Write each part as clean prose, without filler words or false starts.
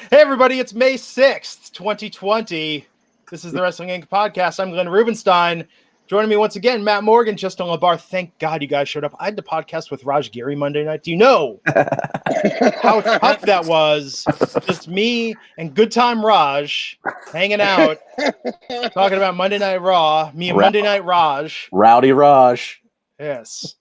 Hey, everybody, it's May 6th, 2020. This is the Wrestling Inc. podcast. I'm Glenn Rubenstein. Joining me once again, Matt Morgan, Justin LaBar. Thank God you guys showed up. I had the podcast with Raj Giri Monday night. Do you know how tough that was? Just me and good time Raj hanging out, talking about Monday Night Raw. Me and Monday Night Raj. Rowdy Raj. Yes.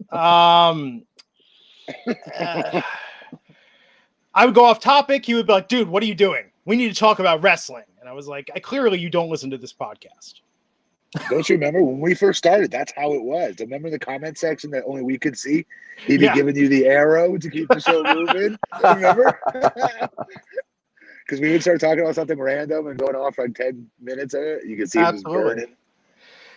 I would go off topic. He would be like, dude, what are you doing? We need to talk about wrestling. And I was like, clearly you don't listen to this podcast. Don't you remember when we first started? That's how it was. Remember the comment section that only we could see? He'd be giving you the arrow to keep the show moving. Remember? Because we would start talking about something random and going off like 10 minutes of it. You could see it was burning.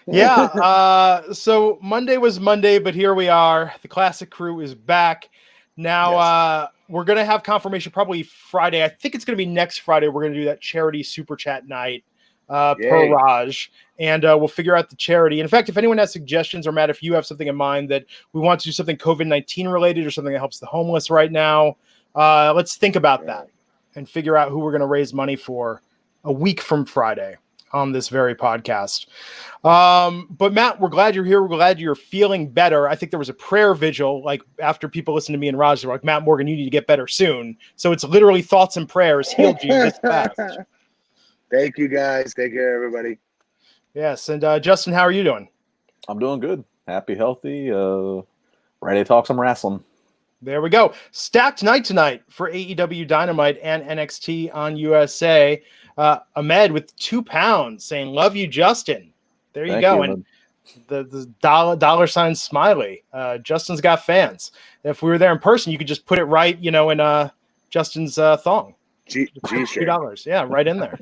Yeah. So Monday was Monday, but here we are. The classic crew is back. Now, we're going to have confirmation probably Friday. I think it's going to be next Friday. We're going to do that charity super chat night per Raj, and we'll figure out the charity. In fact, if anyone has suggestions, or Matt, if you have something in mind that we want to do something COVID-19 related or something that helps the homeless right now, let's think about that and figure out who we're going to raise money for a week from Friday on this very podcast. But Matt, we're glad you're here. We're glad you're feeling better. I think there was a prayer vigil, like after people listened to me and Raj, they're like, Matt Morgan, you need to get better soon. So it's literally thoughts and prayers healed you this fast. Thank you guys. Take care, everybody. Yes. And Justin, how are you doing? I'm doing good. Happy, healthy, ready to talk some wrestling. There we go. Stacked night tonight for AEW Dynamite and NXT on USA. Ahmed with £2 saying, love you, Justin. There you go. And the dollar sign smiley. Justin's got fans. If we were there in person, you could just put it right, in Justin's thong. $2. Yeah, right in there.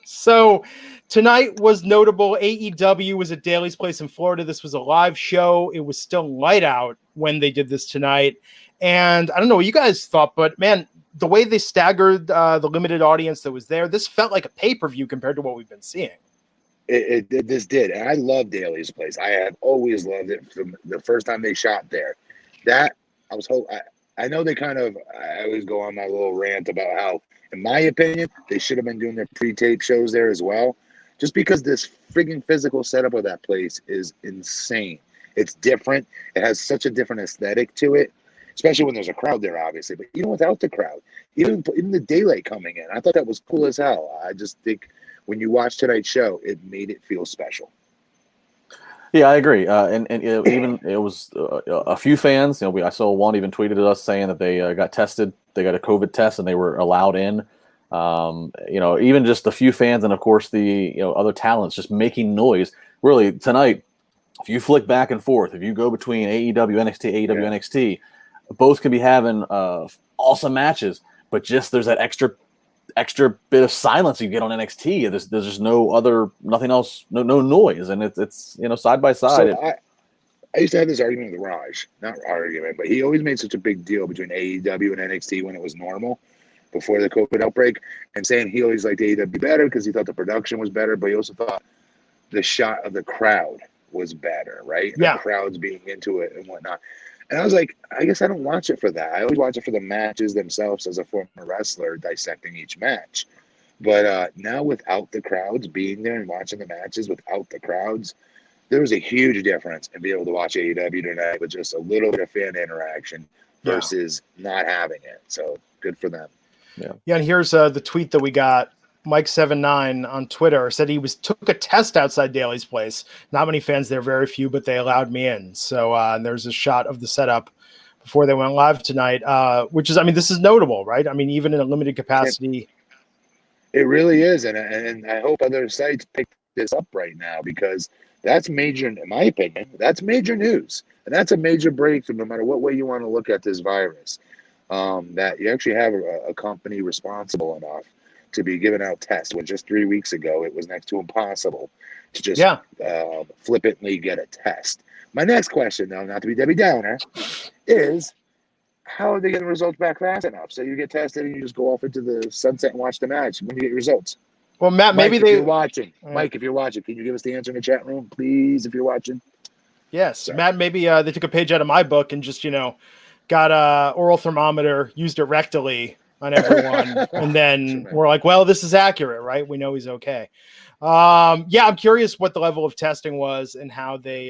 So tonight was notable. AEW was at Dailies Place in Florida. This was a live show. It was still light out when they did this tonight. And I don't know what you guys thought, but man, the way they staggered the limited audience that was there, this felt like a pay-per-view compared to what we've been seeing. This did. And I love Daly's Place. I have always loved it from the first time they shot there. I know I always go on my little rant about how, in my opinion, they should have been doing their pre-tape shows there as well. Just because this friggin' physical setup of that place is insane. It's different. It has such a different aesthetic to it, especially when there's a crowd there, obviously. But even without the crowd, even the daylight coming in, I thought that was cool as hell. I just think when you watch tonight's show, it made it feel special. Yeah, I agree. And even it was a few fans. I saw one even tweeted at us saying that they got tested. They got a COVID test and they were allowed in. Even just a few fans, and of course the other talents just making noise. Really tonight, if you flick back and forth, if you go between AEW NXT, AEW NXT, both can be having awesome matches, but just there's that extra bit of silence you get on NXT. There's just nothing else, no noise, and it's side by side. So I used to have this argument with Raj, not argument, but he always made such a big deal between AEW and NXT when it was normal before the COVID outbreak, and saying he always liked AEW better because he thought the production was better, but he also thought the shot of the crowd was better, right? Yeah. The crowds being into it and whatnot. And I was like, I guess I don't watch it for that. I always watch it for the matches themselves as a former wrestler dissecting each match. But now without the crowds being there and watching the matches without the crowds, there was a huge difference in being able to watch AEW tonight with just a little bit of fan interaction versus not having it. So good for them. Yeah, and here's the tweet that we got. Mike79 on Twitter said he took a test outside Daly's Place. Not many fans there, very few, but they allowed me in. So there's a shot of the setup before they went live tonight, which is, this is notable, right? Even in a limited capacity. It really is, and I hope other sites pick this up right now, because that's major, in my opinion. That's major news, and that's a major breakthrough no matter what way you want to look at this virus, that you actually have a company responsible enough to be giving out tests, when just 3 weeks ago it was next to impossible to just flippantly get a test. My next question, though, not to be Debbie Downer, is how are they getting results back fast enough? So you get tested and you just go off into the sunset and watch the match. When do you get your results? Well, Matt, Mike, maybe if you're watching. Mike, if you're watching, can you give us the answer in the chat room, please, if you're watching? Yes. Sorry. Matt, maybe they took a page out of my book and just, got a oral thermometer, used it rectally, on everyone. And then we're like, well, this is accurate, right? We know he's okay. Yeah, I'm curious what the level of testing was and how they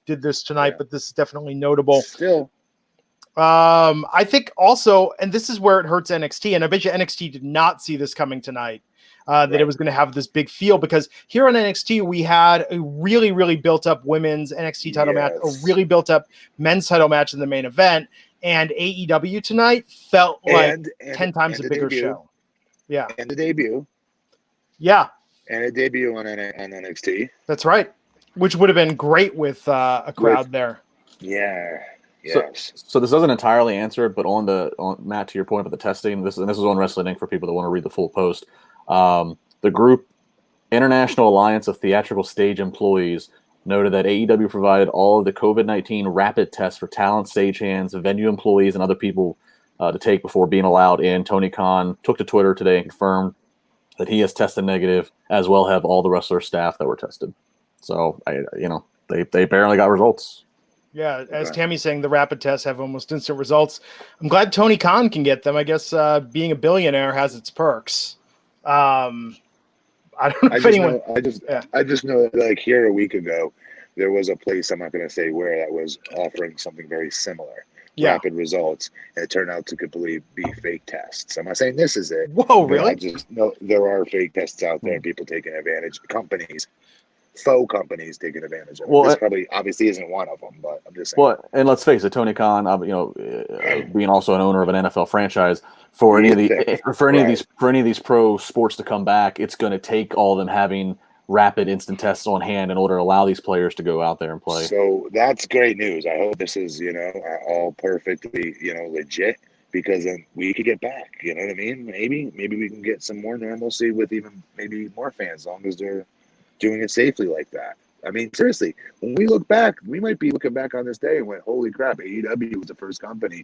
did this tonight, but this is definitely notable. Still. I think also, and this is where it hurts NXT, and I bet you NXT did not see this coming tonight, that it was going to have this big feel, because here on NXT, we had a really, really built up women's NXT title match, a really built up men's title match in the main event, and AEW tonight felt like 10 times a bigger show. Yeah. And the debut. Yeah. And a debut on NXT. That's right. Which would have been great with a crowd there. Yeah. Yes. So this doesn't entirely answer it, but on Matt, to your point about the testing, this is on Wrestling Inc. for people that want to read the full post. The group International Alliance of Theatrical Stage Employees noted that AEW provided all of the COVID-19 rapid tests for talent, stagehands, venue employees, and other people to take before being allowed in. Tony Khan took to Twitter today and confirmed that he has tested negative, as well have all the wrestler staff that were tested. So they apparently got results. Yeah, as Tammy's saying, the rapid tests have almost instant results. I'm glad Tony Khan can get them. I guess being a billionaire has its perks. I don't know if anyone. I just know that, like, here a week ago, there was a place, I'm not going to say where, that was offering something very similar. Rapid results, and it turned out to completely be fake tests. I'm not saying this is it. Whoa, really? I just know there are fake tests out there, and people taking advantage. Faux companies taking advantage of it. Well, this probably obviously isn't one of them, but I'm just saying. Well, and let's face it, Tony Khan, being also an owner of an NFL franchise, for any of these pro sports to come back, it's going to take all of them having rapid instant tests on hand in order to allow these players to go out there and play. So that's great news. I hope this is all perfectly legit, because then we could get back. You know what I mean? Maybe we can get some more normalcy with even maybe more fans, as long as they're doing it safely like that. I mean, seriously, when we look back, we might be looking back on this day and went, holy crap, AEW was the first company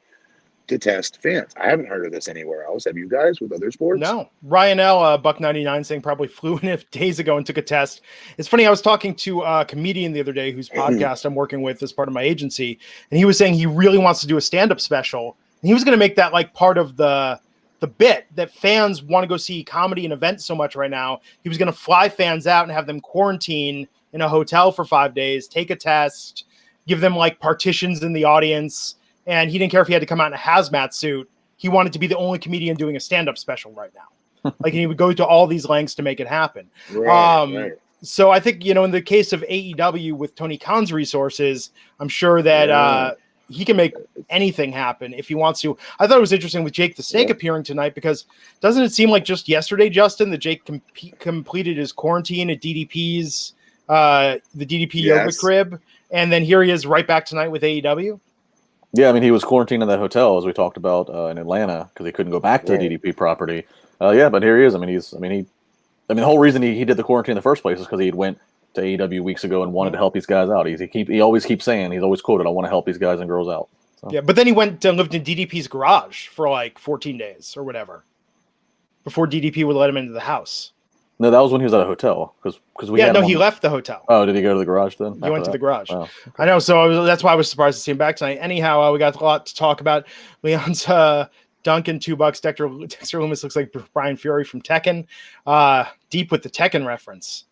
to test fans. I haven't heard of this anywhere else. Have you guys with other sports? No. Ryan L, Buck99 saying probably flew in days ago and took a test. It's funny, I was talking to a comedian the other day whose podcast I'm working with as part of my agency, and he was saying he really wants to do a stand-up special, and he was going to make that like part of the bit that fans want to go see comedy and events so much right now. He was going to fly fans out and have them quarantine in a hotel for 5 days, take a test, give them like partitions in the audience. And he didn't care if he had to come out in a hazmat suit. He wanted to be the only comedian doing a stand-up special right now. Like, he would go to all these lengths to make it happen. Right. So I think, in the case of AEW with Tony Khan's resources, I'm sure that, he can make anything happen if he wants to. I thought it was interesting with Jake the Snake appearing tonight, because doesn't it seem like just yesterday, Justin, that Jake completed his quarantine at DDP's, the DDP yoga crib, and then here he is right back tonight with AEW? Yeah, I mean, he was quarantined in that hotel, as we talked about in Atlanta, because he couldn't go back to the DDP property. But here he is. The whole reason he did the quarantine in the first place is because he went to AEW weeks ago and wanted to help these guys out. He always keeps saying, he's always quoted, I want to help these guys and girls out. So. Yeah, but then he went and lived in DDP's garage for like 14 days or whatever before DDP would let him into the house. No, that was when he was at a hotel. He left the hotel. Oh, did he go to the garage then? He went to the garage. Wow. Okay. I know, so that's why I was surprised to see him back tonight. Anyhow, we got a lot to talk about. Leon's Duncan, $2. Dexter Loomis looks like Brian Fury from Tekken. Deep with the Tekken reference.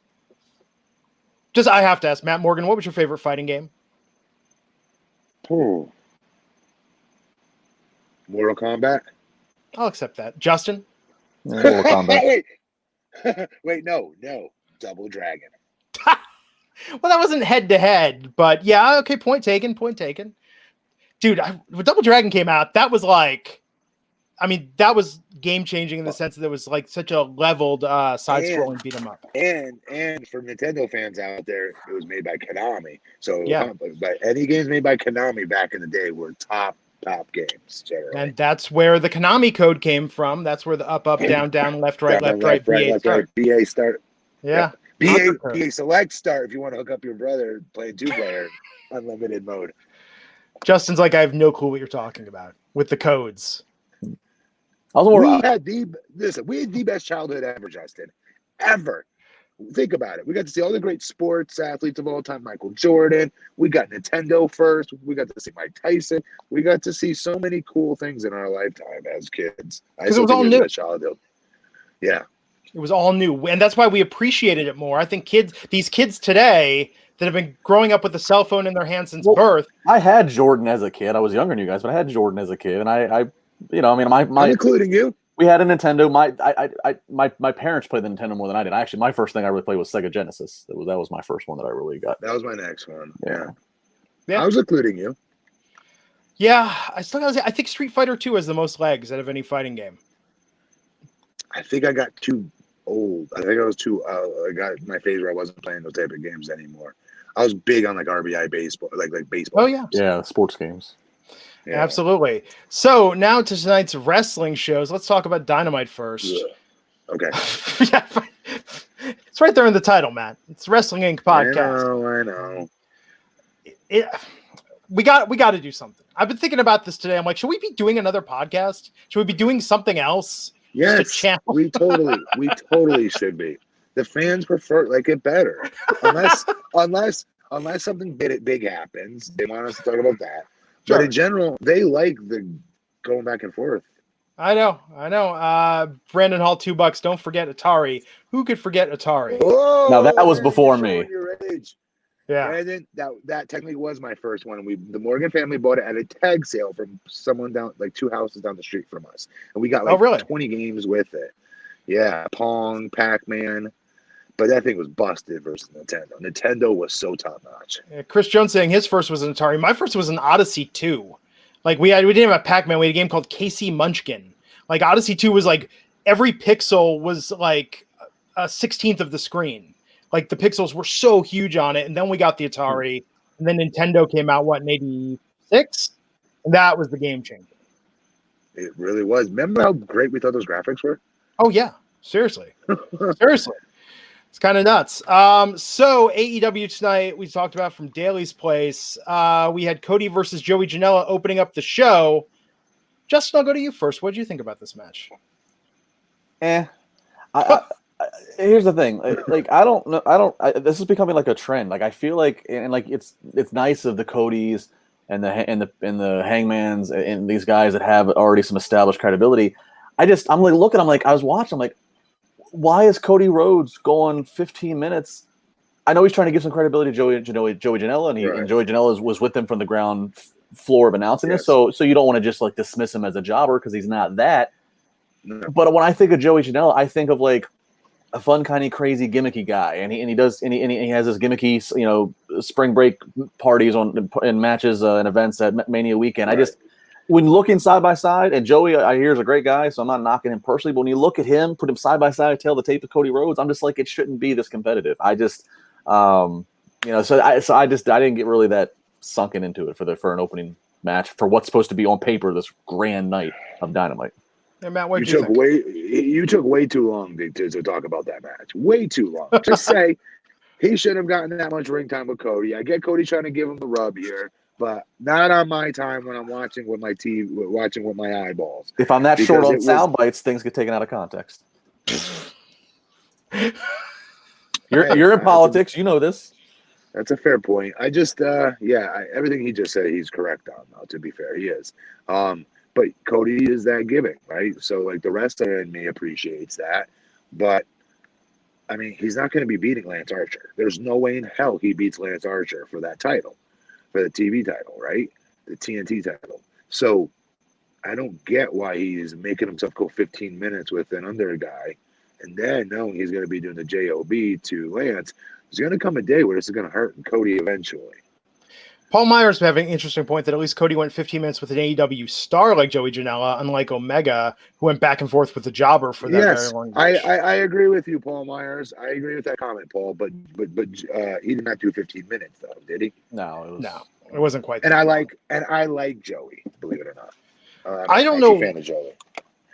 I have to ask, Matt Morgan, what was your favorite fighting game? Mortal Kombat. I'll accept that. Justin? Mortal Kombat. Wait, no. Double Dragon. Well, that wasn't head-to-head, but yeah, okay, point taken. Dude, when Double Dragon came out, that was like... that was game-changing in the sense that it was like such a leveled side-scrolling beat-em-up. And for Nintendo fans out there, it was made by Konami. So but any games made by Konami back in the day were top games, generally. And that's where the Konami code came from. That's where the up, down, left, right, BA start. Yeah. BA select start if you want to hook up your brother playing 2-player unlimited mode. Justin's like, I have no clue what you're talking about with the codes. We had the best childhood ever, Justin. Ever. Think about it. We got to see all the great sports athletes of all time. Michael Jordan. We got Nintendo first. We got to see Mike Tyson. We got to see so many cool things in our lifetime as kids. Because it was all new. Yeah. It was all new. And that's why we appreciated it more. I think these kids today that have been growing up with a cell phone in their hand since birth. I had Jordan as a kid. I was younger than you guys, but I had Jordan as a kid. And I'm including you. We had a Nintendo. My parents played the Nintendo more than I did. Actually, my first thing I really played was Sega Genesis. That was my first one that I really got. That was my next one. Yeah. I was including you. Yeah, I think Street Fighter 2 has the most legs out of any fighting game. I think I got too old. I think I was too. I got my phase where I wasn't playing those type of games anymore. I was big on like RBI baseball, like baseball. Oh yeah, yeah, sports games. Yeah. Absolutely. So now to tonight's wrestling shows. Let's talk about Dynamite first. Yeah. Okay. Yeah, it's right there in the title, Matt. It's Wrestling Inc. podcast. I know. We got to do something. I've been thinking about this today. I'm like, should we be doing another podcast? Should we be doing something else? Yes, we totally should be. The fans prefer it better, unless something big happens. They want us to talk about that. Sure. But in general, they like the going back and forth. I know. Brandon Hall, $2. Don't forget Atari. Who could forget Atari? Oh, now that was before me. Yeah, Brandon, that technically was my first one. The Morgan family bought it at a tag sale from someone down, like 2 houses down the street from us, and we got 20 games with it. Yeah, Pong, Pac-Man. But that thing was busted versus Nintendo. Nintendo was so top notch. Yeah, Chris Jones saying his first was an Atari. My first was an Odyssey 2. Like we didn't have a Pac-Man. We had a game called KC Munchkin. Like Odyssey 2 was like every pixel was like a 16th of the screen. Like the pixels were so huge on it. And then we got the Atari. And then Nintendo came out, in 86? And that was the game changer. It really was. Remember how great we thought those graphics were? Oh, yeah. Seriously. Seriously. It's kind of nuts. So AEW tonight, we talked about from Dailies Place. We had Cody versus Joey Janela opening up the show. Justin, I'll go to you first. What did you think about this match? Here's the thing. I don't know. This is becoming like a trend. Like I feel like, and like it's nice of the Codys and the Hangmans and these guys that have already some established credibility. I'm like looking. I was watching. I'm like, why is Cody Rhodes going 15 minutes? I know he's trying to give some credibility to Joey Janela, and Joey Janela was with him from the ground floor of announcing this. So you don't want to just like dismiss him as a jobber because he's not that. No. But when I think of Joey Janela, I think of like a fun, kind of crazy, gimmicky guy, and he has his gimmicky, spring break parties in matches and events at Mania weekend. Right. When looking side by side, and Joey, I hear is a great guy, so I'm not knocking him personally. But when you look at him, put him side by side, tell the tape of Cody Rhodes, I'm just like, it shouldn't be this competitive. I didn't get really that sunken into it for an opening match for what's supposed to be on paper this grand night of Dynamite. Hey, Matt, what you think? You took way too long to talk about that match. Way too long. Just say he shouldn't have gotten that much ring time with Cody. I get Cody trying to give him the rub here, but not on my time when I'm watching with my TV, watching with my eyeballs. If I'm that short on sound bites, things get taken out of context. You're in politics. You know this. That's a fair point. I just, everything he just said, he's correct on, though, to be fair. He is. But Cody is that giving, right? So, like, the wrestler in me appreciates that. But, I mean, he's not going to be beating Lance Archer. There's no way in hell he beats Lance Archer for that title, for the TV title, right? The TNT title. So, I don't get why he's making himself go 15 minutes with an under guy. And then knowing he's going to be doing the JOB to Lance, there's going to come a day where this is going to hurt Cody eventually. Paul Myers having an interesting point that at least Cody went 15 minutes with an AEW star like Joey Janela, unlike Omega, who went back and forth with the jobber for that very long match. I agree with you, Paul Myers. I agree with that comment, Paul. But he did not do 15 minutes though, did he? No, it wasn't quite. And I like Joey, believe it or not. I don't know. Fan of Joey.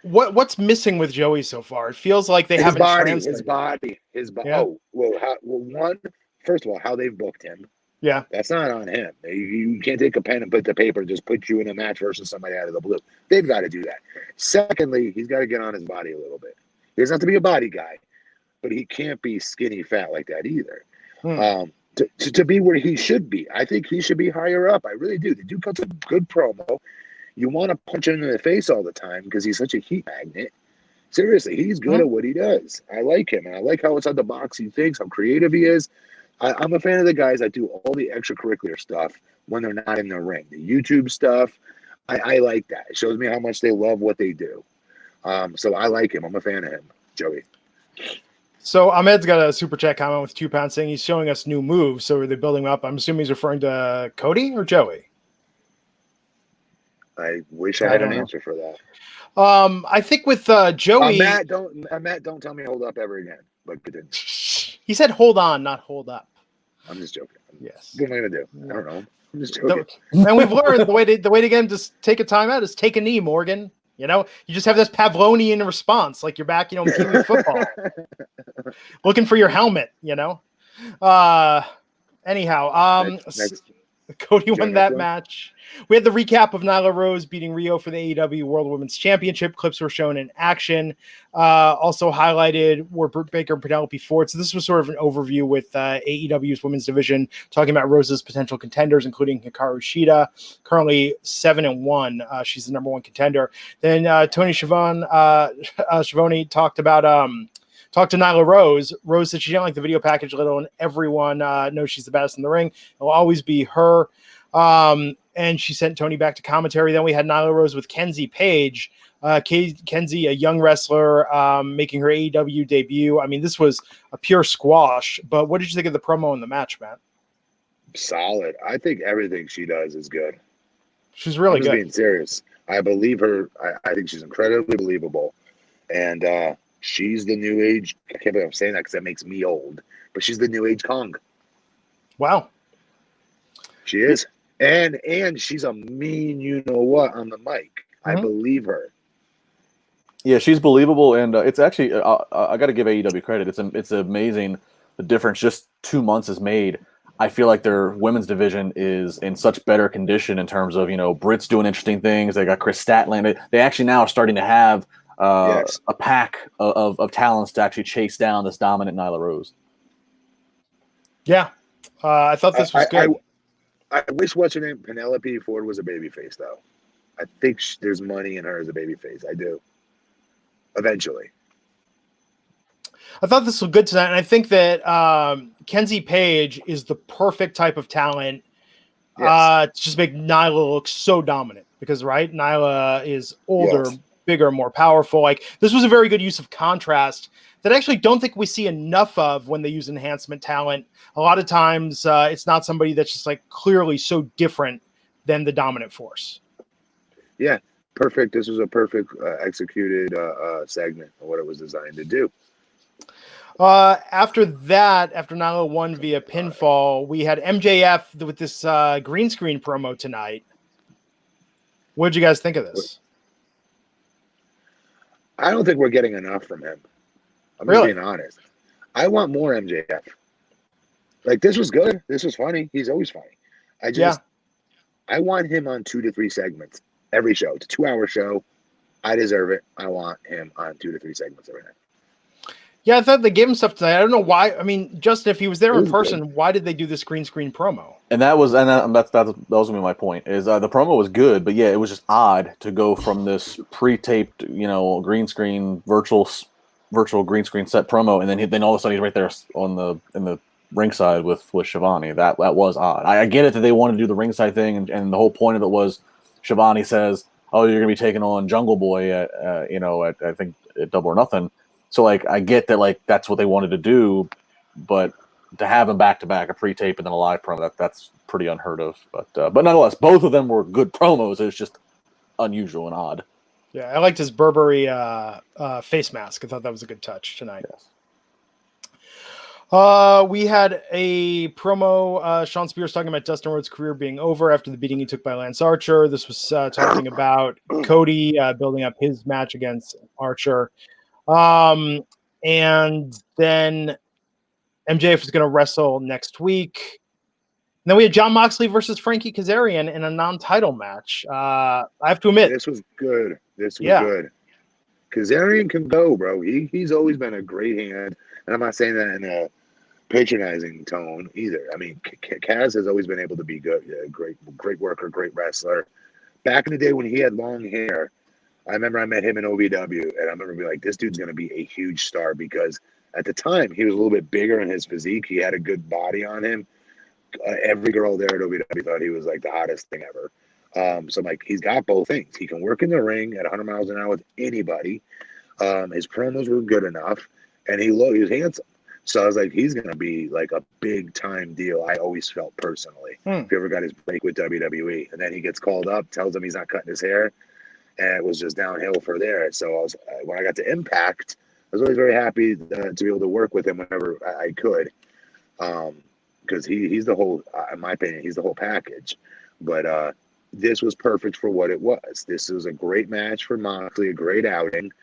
What's missing with Joey so far? It feels like they haven't his body. Yeah. Oh, well, first of all, how they've booked him. Yeah. That's not on him. You can't take a pen and put the paper and just put you in a match versus somebody out of the blue. They've got to do that. Secondly, he's got to get on his body a little bit. He doesn't have to be a body guy, but he can't be skinny fat like that either. Hmm. To be where he should be, I think he should be higher up. I really do. The dude cuts a good promo. You want to punch him in the face all the time because he's such a heat magnet. Seriously, he's good at what he does. I like him, and I like how outside the box he thinks, how creative he is. I'm a fan of the guys that do all the extracurricular stuff when they're not in the ring. The YouTube stuff, I like that. It shows me how much they love what they do. So I like him. I'm a fan of him, Joey. So Ahmed's got a super chat comment with £2 saying he's showing us new moves. So they're building up. I'm assuming he's referring to Cody or Joey. I wish I had an answer for that. I think with Joey, Matt, don't tell me hold up ever again. But continue. He said hold on, not hold up. I'm just joking. Yes. What am I gonna do? I don't know. I'm just joking. And we've learned the way to get him to take a timeout is take a knee, Morgan. You know, you just have this Pavlonian response, like you're back, in Kiwi football, looking for your helmet. Anyhow, Next. Cody won that match. We had the recap of Nyla Rose beating Rio for the AEW World Women's Championship. Clips were shown in action. Also highlighted were Britt Baker and Penelope Ford. So this was sort of an overview with AEW's women's division, talking about Rose's potential contenders, including Hikaru Shida, currently 7-1. She's the number one contender. Then Tony Schiavone talked to Nyla Rose. Rose said she didn't like the video package a little, and everyone knows she's the best in the ring. It'll always be her. And she sent Tony back to commentary. Then we had Nyla Rose with Kenzie Page. Kenzie, a young wrestler, making her AEW debut. I mean, this was a pure squash. But what did you think of the promo in the match, Matt? Solid. I think everything she does is good. She's really good. Being serious. I believe her. I think she's incredibly believable. And she's the new age. I can't believe I'm saying that because that makes me old. But she's the new age Kong. Wow. She is. And she's a mean you-know-what on the mic. I believe her. Yeah, she's believable. And it's actually, I got to give AEW credit. It's amazing the difference just 2 months has made. I feel like their women's division is in such better condition in terms of, Britt's doing interesting things. They got Chris Statlander. They actually now are starting to have a pack of talents to actually chase down this dominant Nyla Rose. Yeah. I thought this was good. I wish what's her name, Penelope Ford, was a babyface, though. I think there's money in her as a babyface. I do. Eventually. I thought this was good tonight, and I think that Kenzie Page is the perfect type of talent to just make Nyla look so dominant. Because, Nyla is older, bigger, more powerful. Like, this was a very good use of contrast that I actually don't think we see enough of when they use enhancement talent. A lot of times it's not somebody that's just clearly so different than the dominant force. Yeah. Perfect. This was a perfect executed segment of what it was designed to do. After Nyla won via pinfall, we had MJF with this green screen promo tonight. What did you guys think of this? I don't think we're getting enough from him. I'm just being honest. I want more MJF. This was good. This was funny. He's always funny. I want him on 2 to 3 segments every show. It's a 2-hour show. I deserve it. I want him on 2 to 3 segments every night. Yeah, I thought they gave him stuff tonight. I don't know why. I mean, Justin, if he was there in person, why did they do this green screen promo? And that was gonna be my point. Is the promo was good, but it was just odd to go from this pre-taped, green screen virtual green screen set promo, and then all of a sudden he's right there in the ringside with Shivani. That was odd. I get it that they wanted to do the ringside thing, and the whole point of it was Shivani says, "Oh, you're gonna be taking on Jungle Boy at I think at Double or Nothing." So I get that that's what they wanted to do, but to have them back to back, a pre-tape and then a live promo, that's pretty unheard of. But nonetheless, both of them were good promos. It's just unusual and odd. Yeah, I liked his Burberry face mask. I thought that was a good touch tonight. Yes. We had a promo, Sean Spears talking about Dustin Rhodes' career being over after the beating he took by Lance Archer. This was talking about Cody building up his match against Archer. And then MJF is going to wrestle next week. And then we had Jon Moxley versus Frankie Kazarian in a non-title match. I have to admit, this was good. This was good. Kazarian can go, bro. He's always been a great hand, and I'm not saying that in a patronizing tone either. I mean, Kaz has always been able to be good, great worker, great wrestler. Back in the day when he had long hair, I remember I met him in OVW, and I remember being like, this dude's going to be a huge star because at the time he was a little bit bigger in his physique. He had a good body on him. Every girl there at OVW thought he was like the hottest thing ever. So I'm like, he's got both things. He can work in the ring at 100 miles an hour with anybody. His promos were good enough, and he was handsome. So I was like, he's going to be like a big time deal. I always felt personally. If he ever got his break with WWE, and then he gets called up, tells him he's not cutting his hair, and it was just downhill for there. So when I got to Impact, I was always very happy to be able to work with him whenever I could, because he's the whole, in my opinion, he's the whole package. But this was perfect for what it was. This was a great match for Moxley, a great outing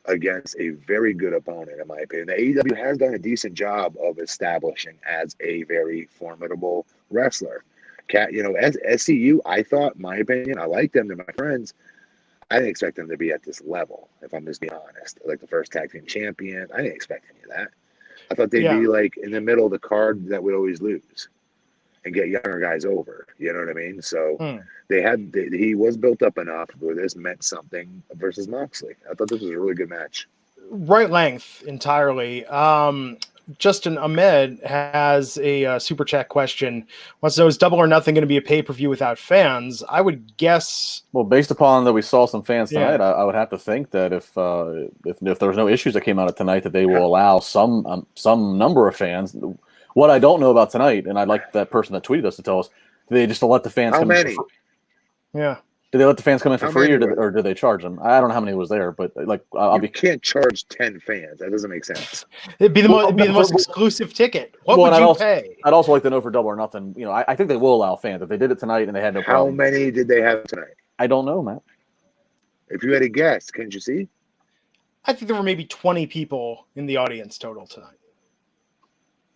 against a very good opponent, in my opinion. The AEW has done a decent job of establishing as a very formidable wrestler. As SCU, I thought, my opinion, I like them. They're my friends. I didn't expect them to be at this level, if I'm just being honest. Like the first tag team champion, I didn't expect any of that. I thought they'd be like in the middle of the card that would always lose and get younger guys over. You know what I mean? So he was built up enough where this meant something versus Moxley. I thought this was a really good match. Right length entirely. Justin Ahmed has a super chat question. Wants to know, is Double or Nothing going to be a pay-per-view without fans? I would guess. Well, based upon that we saw some fans tonight, I would have to think that if there was no issues that came out of tonight, that they will allow some number of fans. What I don't know about tonight, and I'd like that person that tweeted us to tell us, do they just let the fans come in for free? Yeah. Do they let the fans come in for free, or do they charge them? I don't know how many was there, but like you can't charge 10 fans. That doesn't make sense. It'd be the most exclusive ticket. What would you pay? I'd also like to know for Double or Nothing. I think they will allow fans if they did it tonight and they had no problem. How many did they have tonight? I don't know, Matt. If you had a guess, can't you see? I think there were maybe 20 people in the audience total tonight.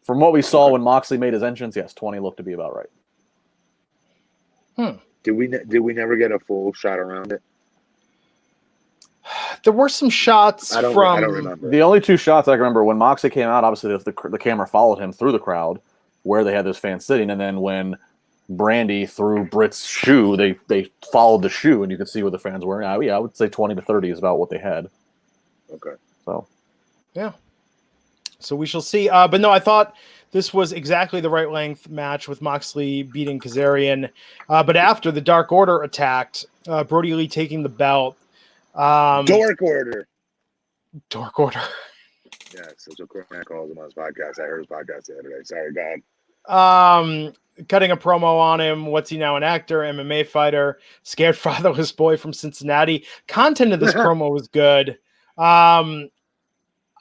From what we saw when Moxley made his entrance, yes, 20 looked to be about right. Did we never get a full shot around it? There were some shots I don't remember. The only two shots I can remember when Moxley came out, obviously the camera followed him through the crowd where they had those fans sitting, and then when Brandy threw Britt's shoe, they followed the shoe, and you could see where the fans were. I would say 20 to 30 is about what they had. Okay. So. Yeah. So we shall see. But no, I thought this was exactly the right length match with Moxley beating Kazarian. But after the Dark Order attacked, Brodie Lee taking the belt. Dork Order. Dork Order. Yeah, so Cormac calls him on his podcast. I heard his podcast the other day. Sorry, go ahead. Cutting a promo on him. What's he now? An actor, MMA fighter, scared fatherless boy from Cincinnati. Content of this promo was good.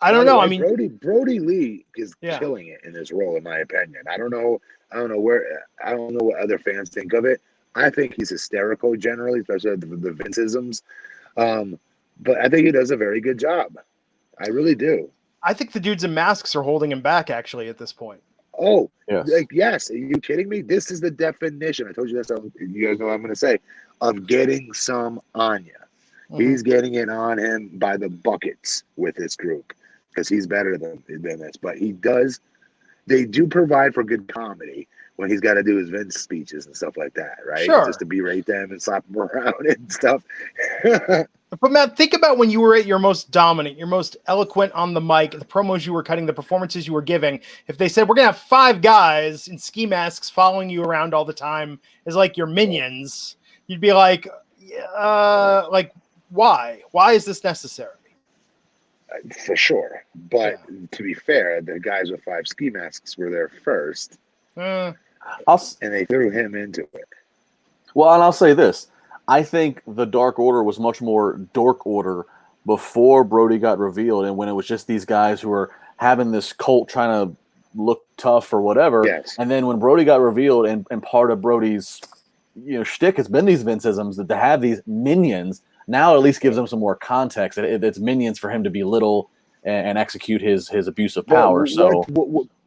I don't know. I mean, Brodie Lee is killing it in this role, in my opinion. I don't know what other fans think of it. I think he's hysterical generally, especially the Vince-isms. But I think he does a very good job. I really do. I think the dudes in masks are holding him back, actually, at this point. Oh, yes. Are you kidding me? This is the definition. I told you that's what you guys know what I'm going to say, of getting some on you. Mm-hmm. He's getting it on him by the buckets with this group because he's better than this. But they do provide for good comedy when he's got to do his Vince speeches and stuff like that, right? Sure. Just to berate them and slap them around and stuff. But Matt, think about when you were at your most dominant, your most eloquent on the mic, the promos you were cutting, the performances you were giving. If they said, we're going to have 5 guys in ski masks following you around all the time as like your minions, you'd be like, why? Why is this necessary? For sure. But to be fair, the guys with 5 ski masks were there first. And they threw him into it. Well, and I'll say this. I think the Dark Order was much more Dork Order before Brodie got revealed, and when it was just these guys who were having this cult trying to look tough or whatever. Yes. And then when Brodie got revealed, and part of Brodie's shtick has been these Vince-isms, that to have these minions now at least gives them some more context. It's minions for him to belittle and execute his abuse of power.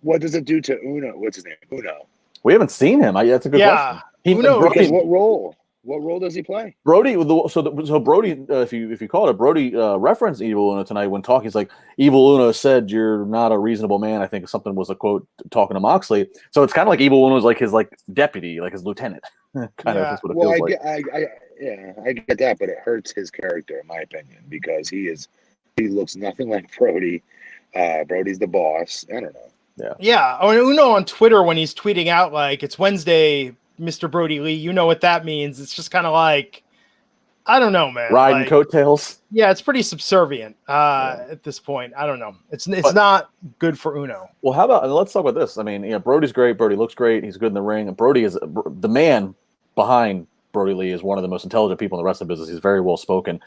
What does it do to Uno? What's his name? Uno. We haven't seen him. That's a good question. What role? What role does he play? Brodie, so Brodie, if you call it, Brodie referenced Evil Uno tonight when talking. He's like, Evil Uno said you're not a reasonable man. I think something was a quote talking to Moxley. So it's kind of like Evil Uno is like his deputy, like his lieutenant. Kind of is what it feels like. I get that, but it hurts his character, in my opinion, because he looks nothing like Brodie. Brodie's the boss. I don't know. Yeah. Oh, and Uno on Twitter when he's tweeting out like it's Wednesday, Mr. Brodie Lee, you know what that means. It's just kind of like, I don't know, man. Riding coattails. Yeah, it's pretty subservient at this point. I don't know. It's not good for Uno. Well, how about, and let's talk about this. I mean, Brodie's great. Brodie looks great. He's good in the ring. And Brodie is the man behind Brodie Lee is one of the most intelligent people in the wrestling business. He's very well spoken.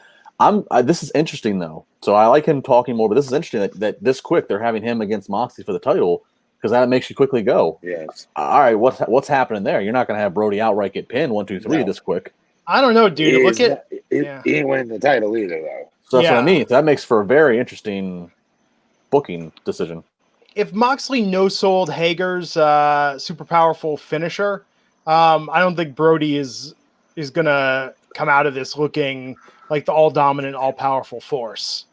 This is interesting though. So I like him talking more, but this is interesting that this quick they're having him against Moxley for the title. Because that makes you quickly go. Yes. All right, what's happening there? You're not going to have Brodie outright get pinned 1, 2, 3 this quick. I don't know, dude. He ain't winning the title either, though. So that's what I mean. That makes for a very interesting booking decision. If Moxley no-sold Hager's super powerful finisher, I don't think Brodie is going to come out of this looking like the all-dominant, all-powerful force.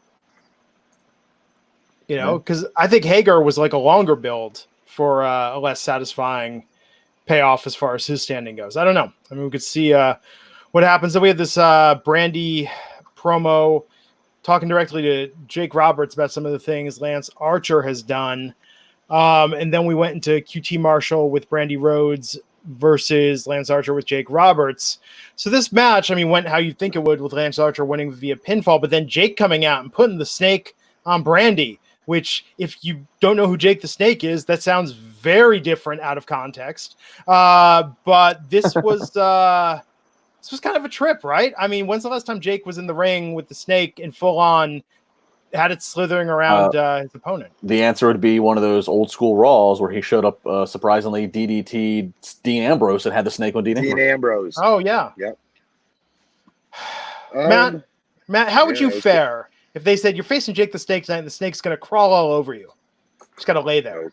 You know, because I think Hager was like a longer build for a less satisfying payoff as far as his standing goes. I don't know. I mean, we could see what happens. Then we have this Brandy promo talking directly to Jake Roberts about some of the things Lance Archer has done. And then we went into QT Marshall with Brandy Rhodes versus Lance Archer with Jake Roberts. So this match, I mean, went how you'd think it would with Lance Archer winning via pinfall, but then Jake coming out and putting the snake on Brandy. Which, if you don't know who Jake the Snake is, that sounds very different out of context. But this was kind of a trip, right? I mean, when's the last time Jake was in the ring with the snake and full on had it slithering around his opponent? The answer would be one of those old school Raws where he showed up surprisingly DDT Dean Ambrose and had the snake on Dean Ambrose. Oh yeah. Yep. Matt, how would you fare if they said you're facing Jake the Snake tonight and the snake's going to crawl all over you? Just got to lay there.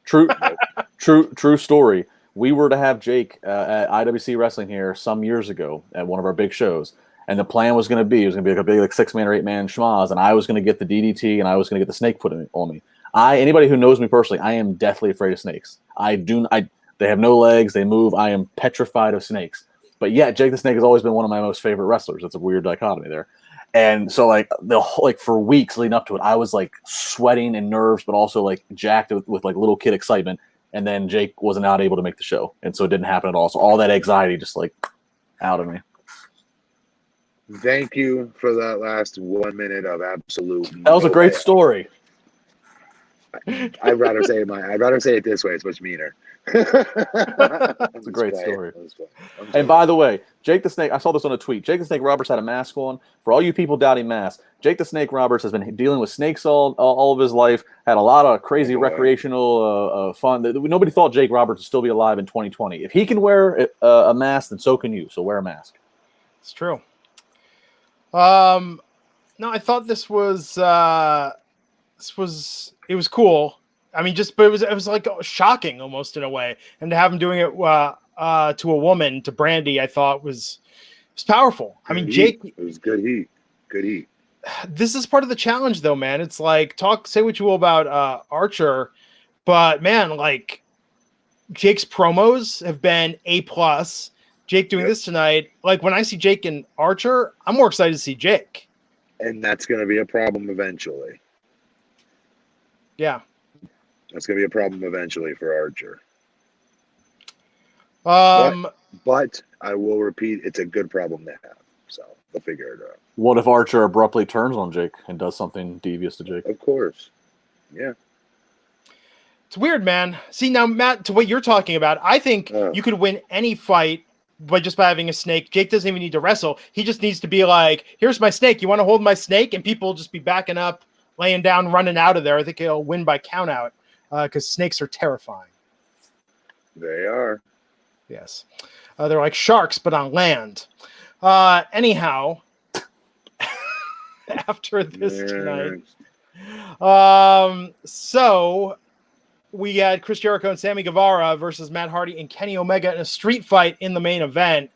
True story. We were to have Jake at IWC Wrestling here some years ago at one of our big shows. And the plan was going to be, like a big 6-man or 8-man schmoz. And I was going to get the DDT and I was going to get the snake put on me. Anybody who knows me personally, I am deathly afraid of snakes. They have no legs. They move. I am petrified of snakes. But yet Jake the Snake has always been one of my most favorite wrestlers. It's a weird dichotomy there. And so for weeks leading up to it, I was like sweating and nerves, but also like jacked with like little kid excitement. And then Jake was not able to make the show. And so it didn't happen at all. So all that anxiety just like out of me. Thank you for that last 1 minute of absolute. That was a great story. I'd rather say it this way. It's much meaner. It's a great story. And by the way, Jake the Snake, I saw this on a tweet. Jake the Snake Roberts had a mask on. For all you people doubting masks, Jake the Snake Roberts has been dealing with snakes all of his life, had a lot of crazy recreational fun. Nobody thought Jake Roberts would still be alive in 2020. If he can wear a mask, then so can you. So wear a mask. It's true. No, I thought this was it was cool. I mean, but it was like shocking almost in a way, and to have him doing it to a woman, to Brandy, I thought was powerful. I mean, Jake, it was good heat. This is part of the challenge, though, man. It's like say what you will about Archer, but man, like Jake's promos have been A+. Jake doing this tonight, like when I see Jake and Archer, I'm more excited to see Jake. And that's going to be a problem eventually. Yeah. That's going to be a problem eventually for Archer. But I will repeat, it's a good problem to have. So they'll figure it out. What if Archer abruptly turns on Jake and does something devious to Jake? Of course. Yeah. It's weird, man. See, now, Matt, to what you're talking about, I think you could win any fight by having a snake. Jake doesn't even need to wrestle. He just needs to be like, here's my snake. You want to hold my snake? And people will just be backing up, laying down, running out of there. I think he'll win by count out because snakes are terrifying. They are. Yes. They're like sharks, but on land. Anyhow, after this tonight. So we had Chris Jericho and Sammy Guevara versus Matt Hardy and Kenny Omega in a street fight in the main event.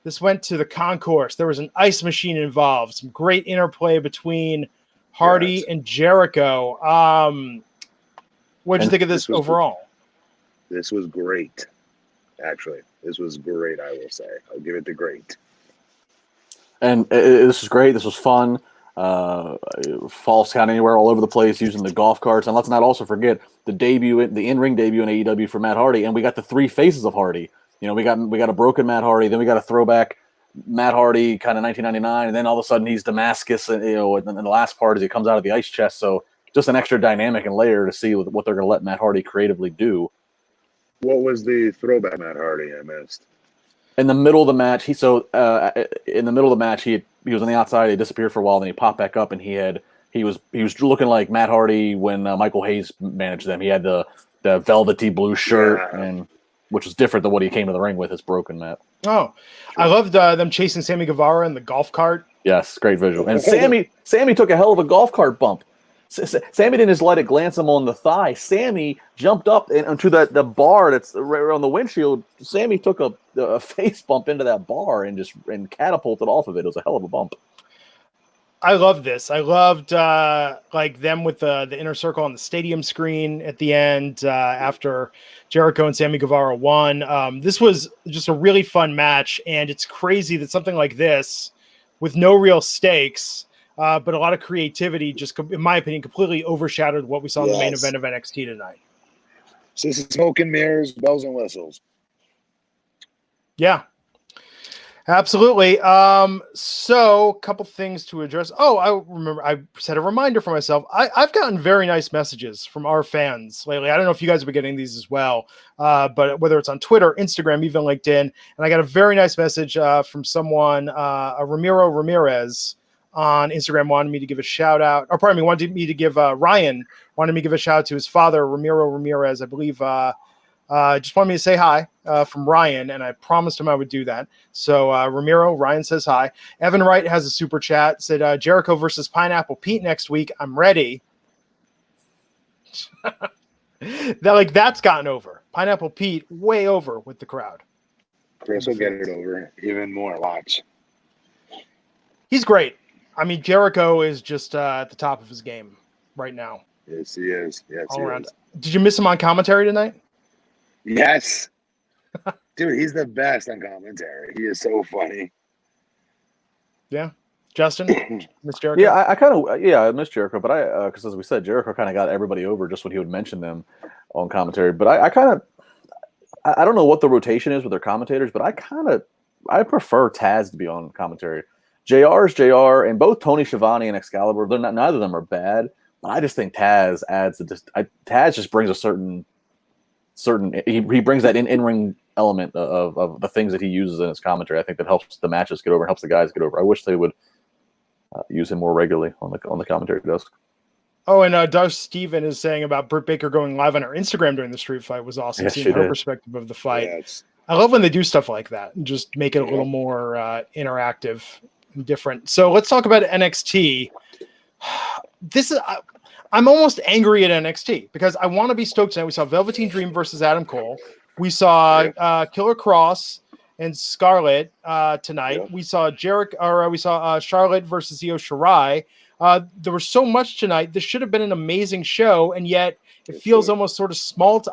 This went to the concourse. There was an ice machine involved. Some great interplay between Hardy and Jericho. What did you think of this overall? This was great. Actually, this was great. I will say, I'll give it the great. And this was great. This was fun. False count anywhere, all over the place, using the golf carts. And let's not also forget the in-ring debut in AEW for Matt Hardy. And we got the three faces of Hardy. You know, we got a broken Matt Hardy, then we got a throwback Matt Hardy, kind of 1999, and then all of a sudden he's Damascus, and and the last part is he comes out of the ice chest. So just an extra dynamic and layer to see what they're going to let Matt Hardy creatively do. What was the throwback Matt Hardy I missed? In the middle of the match, he was on the outside. He disappeared for a while, then he popped back up, and he was looking like Matt Hardy when Michael Hayes managed them. He had the velvety blue shirt, and which was different than what he came to the ring with. His broken Matt. Oh, I loved them chasing Sammy Guevara in the golf cart. Yes, great visual. And Sammy took a hell of a golf cart bump. Sammy didn't just let it glance him on the thigh. Sammy jumped up onto the bar that's right on the windshield. Sammy took a face bump into that bar and catapulted off of it. It was a hell of a bump. I love this. I loved like them with the inner circle on the stadium screen at the end after Jericho and Sammy Guevara won. This was just a really fun match, and it's crazy that something like this, with no real stakes, but a lot of creativity, just in my opinion, completely overshadowed what we saw in the main event of NXT tonight. So this is smoke and mirrors, bells and whistles. Yeah. Absolutely. So a couple things to address. Oh, I remember I set a reminder for myself. I've gotten very nice messages from our fans lately. I don't know if you guys have been getting these as well, but whether it's on Twitter, Instagram, even LinkedIn, and I got a very nice message from someone, Ramiro Ramirez on Instagram, wanted me to give a shout out, or pardon me, wanted me to give Ryan wanted me to give a shout out to his father, Ramiro Ramirez, I believe. Just wanted me to say hi from Ryan, and I promised him I would do that. So Ramiro, Ryan says hi. Evan Wright has a super chat, said Jericho versus Pineapple Pete next week. I'm ready. That's gotten over. Pineapple Pete way over with the crowd. Chris will get it over even more. Watch. He's great. I mean, Jericho is just at the top of his game right now. Yes, he is. Yes, all he around. is. Did you miss him on commentary tonight? Yes. Dude, he's the best on commentary. He is so funny. Yeah. Justin, Miss Jericho? Yeah, I miss Jericho, but because as we said, Jericho kind of got everybody over just when he would mention them on commentary. But I don't know what the rotation is with their commentators, but I prefer Taz to be on commentary. JR's JR, and both Tony Schiavone and Excalibur, neither of them are bad, but I just think Taz Taz just brings a certain he brings that in-ring element of the things that he uses in his commentary. I think that helps the matches get over and helps the guys get over. I wish they would use him more regularly on the commentary desk. Oh, and Doug Steven is saying about Britt Baker going live on her Instagram during the street fight was awesome. Yes, seeing her perspective of the fight. Yeah, I love when they do stuff like that and just make it a little more interactive and different. So let's talk about NXT. I'm almost angry at NXT because I want to be stoked tonight. We saw Velveteen Dream versus Adam Cole. We saw Killer Kross and Scarlett tonight. Yeah. We saw Charlotte versus Io Shirai. There was so much tonight. This should have been an amazing show, and yet it feels almost sort of small.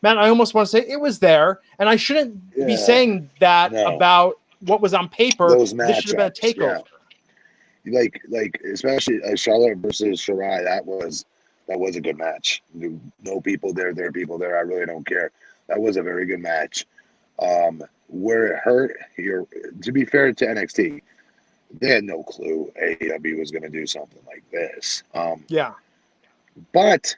Matt, I almost want to say it was there, and I shouldn't be saying that about what was on paper. This should have been a takeover. Yeah. Like especially Charlotte versus Shirai, that was a good match. No people there are people there. I really don't care. That was a very good match. Where it hurt here, to be fair to NXT, they had no clue AEW was going to do something like this. But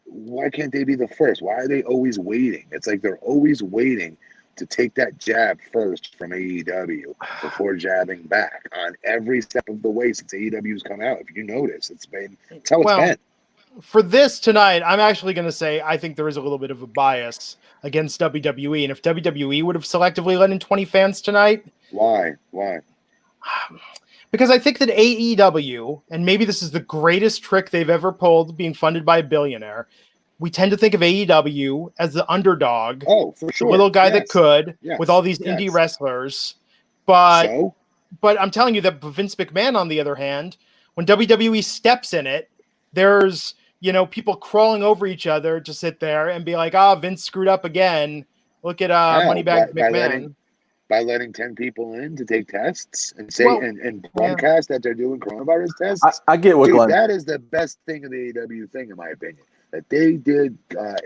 why can't they be the first? Why are they always waiting? It's like they're always waiting to take that jab first from AEW before jabbing back on every step of the way since AEW's come out. If you notice, it's how it's been. For this tonight, I'm actually going to say I think there is a little bit of a bias against WWE. And if WWE would have selectively let in 20 fans tonight. Why? Because I think that AEW, and maybe this is the greatest trick they've ever pulled, being funded by a billionaire, we tend to think of AEW as the underdog. Oh, for sure. The little guy that could, with all these indie wrestlers. But So? but I'm telling you that Vince McMahon, on the other hand, when WWE steps in it, there's, you know, people crawling over each other to sit there and be like, Vince screwed up again. Look at Moneybag McMahon. By letting 10 people in to take tests and say and broadcast that they're doing coronavirus tests. I get what Dude, Glenn. that is the best thing of the AEW thing, in my opinion. That they did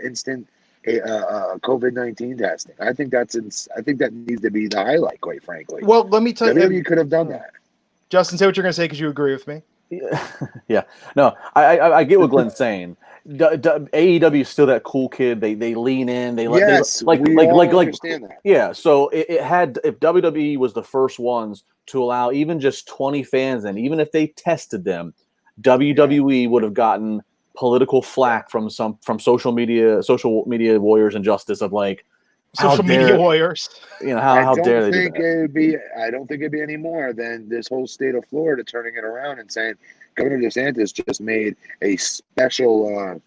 instant COVID-19 testing. I think that needs to be the highlight, quite frankly. Well, let me tell you, WWE could have done that. Justin, say what you're going to say because you agree with me. Yeah, no, I get what Glenn's saying. AEW is still that cool kid. They lean in. They understand that. Yeah, so it had, if WWE was the first ones to allow even just 20 fans in, even if they tested them, WWE would have gotten political flack from social media warriors and justice of like social media warriors. You know, how dare they do that? I don't think it'd be any more than this whole state of Florida turning it around and saying Governor DeSantis just made a special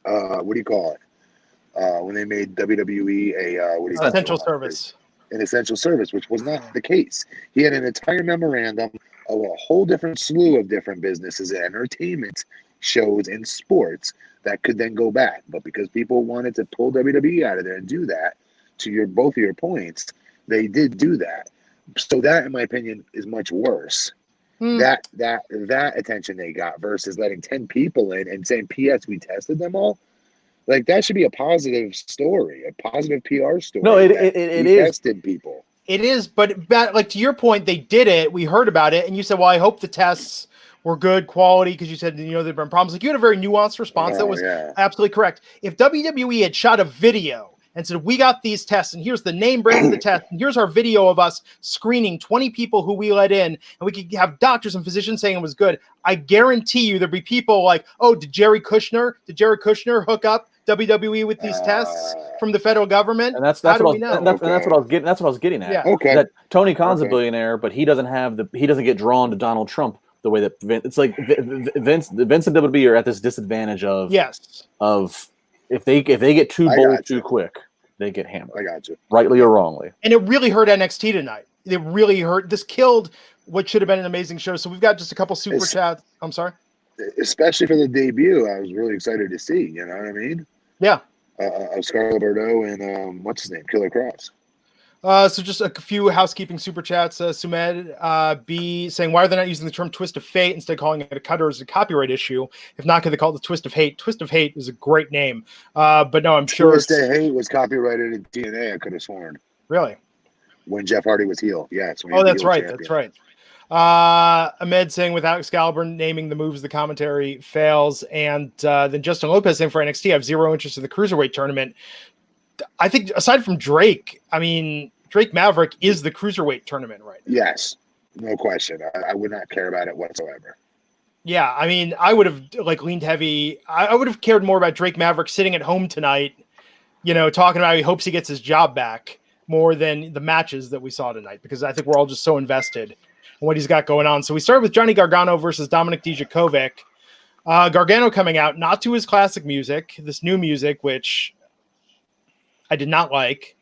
what do you call it? When they made WWE essential service. An essential service, which was not the case. He had an entire memorandum of a whole different slew of different businesses, entertainment shows, and sports that could then go back. But because people wanted to pull WWE out of there and do that, to both of your points, they did do that. So that, in my opinion, is much worse. That attention they got versus letting 10 people in and saying, P.S. we tested them all. Like, that should be a positive story, a positive PR story. No, it is. Tested people. It is, but like to your point, they did it. We heard about it, and you said, "Well, I hope the tests were good quality," because you said, you know, there've been problems. Like, you had a very nuanced response that was absolutely correct. If WWE had shot a video and said, "We got these tests, and here's the name brand of the test, and here's our video of us screening 20 people who we let in, and we could have doctors and physicians saying it was good," I guarantee you there'd be people like, "Oh, did Jared Kushner hook up WWE with these tests from the federal government?" And that's what I was getting at. Yeah. Okay. That Tony Khan's a billionaire, but he doesn't get drawn to Donald Trump the way that it's like Vince and WWE are at this disadvantage of if they get too bold too quick, they get hammered. I got you. Rightly or wrongly. And it really hurt NXT tonight. It really hurt. This killed what should have been an amazing show. So we've got just a couple super chats. I'm sorry. Especially for the debut, I was really excited to see. You know what I mean? Yeah. Scarlett Bordeaux and what's his name, Killer Kross. So just a few housekeeping super chats. Sumed B saying, why are they not using the term twist of fate instead of calling it a cutter as a copyright issue? If not, could they call it the twist of hate? Twist of hate is a great name. But no, I'm sure Twist of hate was copyrighted in TNA, I could have sworn. Really? When Jeff Hardy was heel. Yeah. That's right. Champion. That's right. Ahmed saying, without Excalibur naming the moves, the commentary fails. And then Justin Lopez saying, for NXT, I have zero interest in the Cruiserweight tournament. I think aside from Drake, I mean, Drake Maverick is the Cruiserweight tournament right now. Yes, no question. I would not care about it whatsoever. Yeah, I mean, I would have leaned heavy. I would have cared more about Drake Maverick sitting at home tonight, you know, talking about how he hopes he gets his job back more than the matches that we saw tonight, because I think we're all just so invested in what he's got going on. So we started with Johnny Gargano versus Dominik Dijakovic. Gargano coming out, not to his classic music, this new music, which I did not like.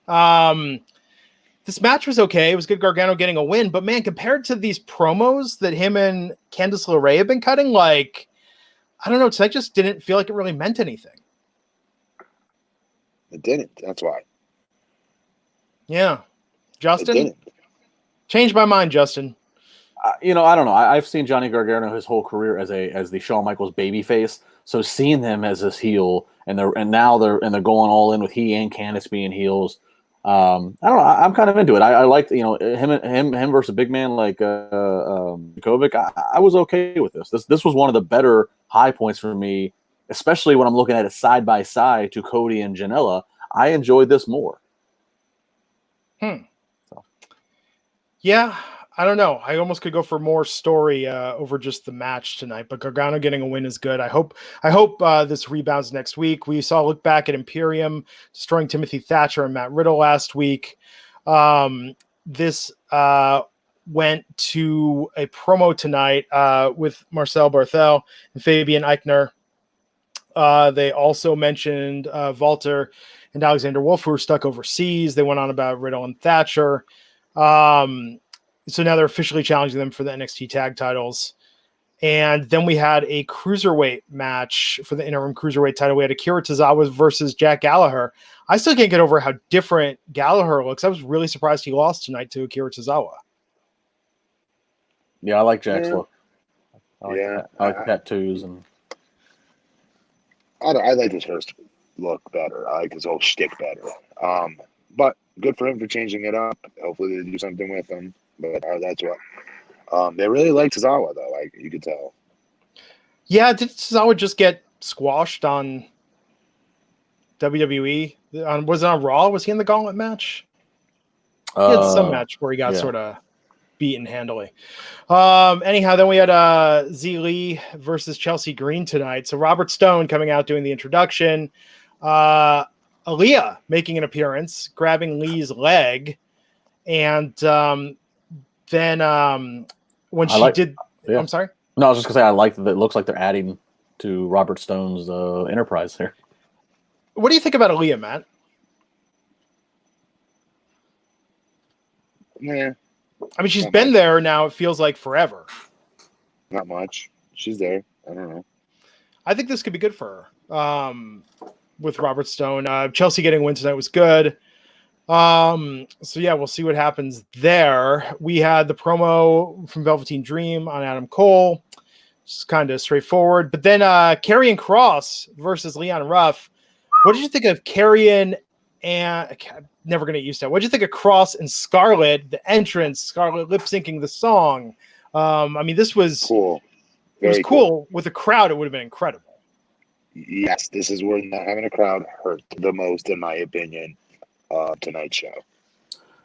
This match was okay. It was good, Gargano getting a win, but man, compared to these promos that him and Candice LeRae have been cutting, like, I don't know, tonight just didn't feel like it really meant anything. It didn't. That's why. Yeah. Justin? Changed my mind, Justin. You know, I don't know. I've seen Johnny Gargano his whole career as the Shawn Michaels babyface. So seeing them as this heel, and they're going all in with he and Candice being heels. I don't know. I'm kind of into it. I like, you know, him versus a big man like Kovic. I was okay with this. This was one of the better high points for me, especially when I'm looking at it side by side to Cody and Janela. I enjoyed this more. So. Yeah. I don't know. I almost could go for more story over just the match tonight, but Gargano getting a win is good. I hope this rebounds next week. We saw a look back at Imperium destroying Timothy Thatcher and Matt Riddle last week. This went to a promo tonight with Marcel Barthel and Fabian Eichner. They also mentioned Walter and Alexander Wolf, who were stuck overseas. They went on about Riddle and Thatcher. So now they're officially challenging them for the NXT tag titles. And then we had a cruiserweight match for the interim cruiserweight title. We had Akira Tozawa versus Jack Gallagher. I still can't get over how different Gallagher looks. I was really surprised he lost tonight to Akira Tozawa. Yeah, I like Jack's look. I like the I tattoos and. I like his first look better. I like his whole shtick better. But good for him for changing it up. Hopefully they do something with him. But that's what. They really like Tozawa though. Like you could tell. Yeah, did Tozawa just get squashed on WWE? Was it on Raw? Was he in the Gauntlet match? He had some match where he got sort of beaten handily. Anyhow, then we had Z Lee versus Chelsea Green tonight. So Robert Stone coming out doing the introduction. Aaliyah making an appearance, grabbing Lee's leg, and then when she did, I'm sorry. No, I was just gonna say I like that. It looks like they're adding to Robert Stone's enterprise here. What do you think about Aaliyah, Matt? Yeah. I mean, she's been there now. It feels like forever. Not much. She's there. I don't know. I think this could be good for her. With Robert Stone, Chelsea getting a win tonight was good. So yeah, we'll see what happens there. We had the promo from Velveteen Dream on Adam Cole. It's kind of straightforward. But then Karrion Kross versus Leon Ruff. What did you think of Karrion and I'm never going to get used to that. What did you think of Kross and Scarlett, the entrance, Scarlett lip syncing the song? I mean, this was cool. It was cool. With a crowd, it would have been incredible. Yes, this is where not having a crowd hurt the most, in my opinion, tonight's show.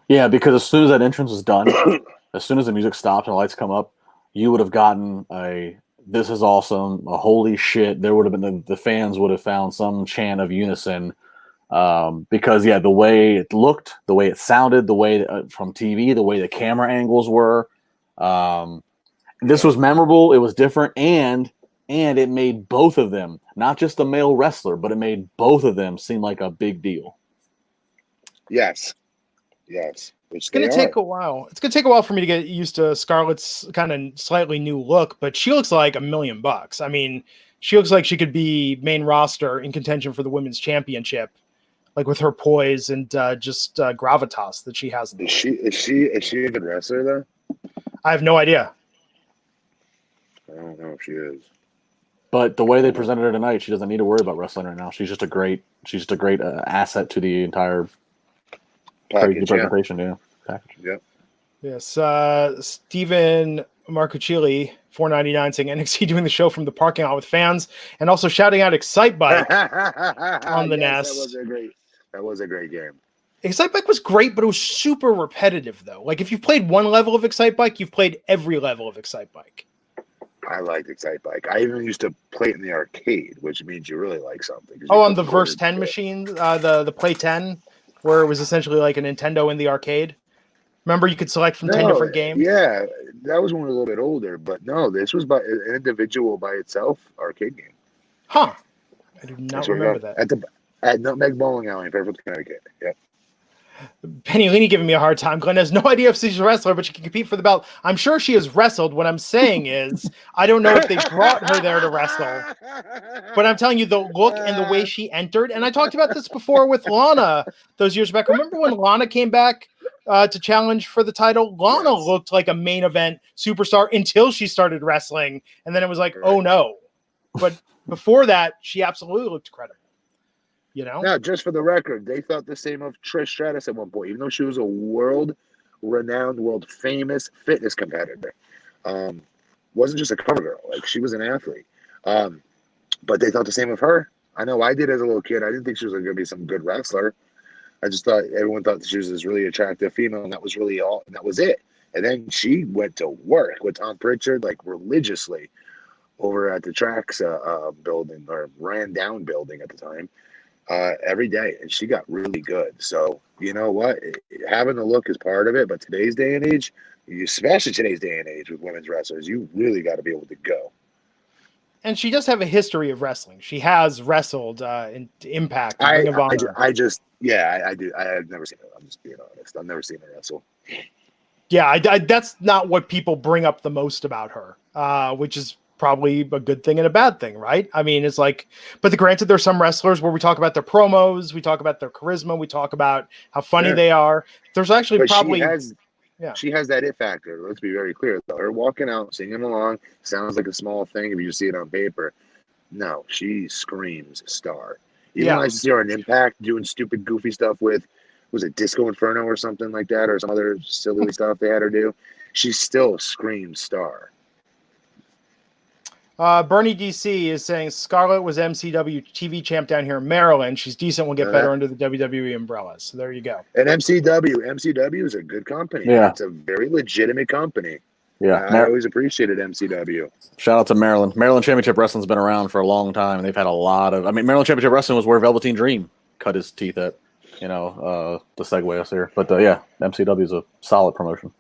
Yeah, because as soon as that entrance was done, as soon as the music stopped and the lights come up, you would have gotten a "this is awesome," a "holy shit." There would have been the fans would have found some chant of unison. Because the way it looked, the way it sounded, the way from TV, the way the camera angles were, this was memorable. It was different, and it made both of them, not just the male wrestler, but it made both of them seem like a big deal. Yes. It's going to take a while. It's going to take a while for me to get used to Scarlett's kind of slightly new look, but she looks like $1 million. I mean, she looks like she could be main roster in contention for the women's championship. Like with her poise and just gravitas that she has. Is she a good wrestler though? I have no idea. I don't know if she is. But the way they presented her tonight, she doesn't need to worry about wrestling right now. She's just a great asset to the entire package. Presentation. Yeah. Package. Yep. Yes. Steven Marcucci, $4.99, saying NXT doing the show from the parking lot with fans and also shouting out Excite Bike on the nest. That was a great game. Excite Bike was great, but it was super repetitive, though. Like, if you've played one level of Excite Bike, you've played every level of Excite Bike. I liked Excite Bike. I even used to play it in the arcade, which means you really like something. Oh, on the Verse 10 machine, the Play 10, where it was essentially like a Nintendo in the arcade. Remember, you could select from 10 different games? Yeah, that was one a little bit older, but no, this was by an individual by itself arcade game. Huh. I do not remember that. At Nutmeg Bowling Alley in Fairfield, Connecticut. Yep. Penny Leany giving me a hard time. Glenn has no idea if she's a wrestler, but she can compete for the belt. I'm sure she has wrestled. What I'm saying is, I don't know if they brought her there to wrestle, but I'm telling you the look and the way she entered. And I talked about this before with Lana those years back. Remember when Lana came back to challenge for the title? Lana looked like a main event superstar until she started wrestling. And then it was like, oh no. But before that, she absolutely looked credible. You know? Now, just for the record, they thought the same of Trish Stratus at one point, even though she was a world-renowned, world-famous fitness competitor. Wasn't just a cover girl. Like, she was an athlete. But they thought the same of her. I know I did as a little kid. I didn't think she was going to be some good wrestler. I just thought everyone thought that she was this really attractive female, and that was really all, and that was it. And then she went to work with Tom Pritchard, like, religiously over at the Tracks building, or ran down building at the time. Every day, and she got really good. So you know what, having the look is part of it, but today's day and age, especially today's day and age with women's wrestlers, you really got to be able to go. And she does have a history of wrestling. She has wrestled in Impact, Ring of Honor. I do. I've never seen her. I'm just being honest. I've never seen her wrestle. Yeah, that's not what people bring up the most about her, which is probably a good thing and a bad thing, right? I mean, it's like, but granted, there's some wrestlers where we talk about their promos, we talk about their charisma, we talk about how funny they are. There's actually but probably, she has that it factor. Let's be very clear, though. Her walking out, singing along sounds like a small thing if you just see it on paper. No, she screams star. Even when I see her on Impact doing stupid, goofy stuff with, was it Disco Inferno or something like that, or some other silly stuff they had her do, she still screams star. Bernie DC is saying Scarlett was MCW TV champ down here in Maryland. She's decent. Will get better under the WWE umbrella. So there you go. And MCW is a good company. Yeah. It's a very legitimate company. Yeah. I always appreciated MCW. Shout out to Maryland. Maryland Championship Wrestling's been around for a long time, and they've had a lot of. I mean, Maryland Championship Wrestling was where Velveteen Dream cut his teeth at. You know, to segue us here, but yeah, MCW is a solid promotion.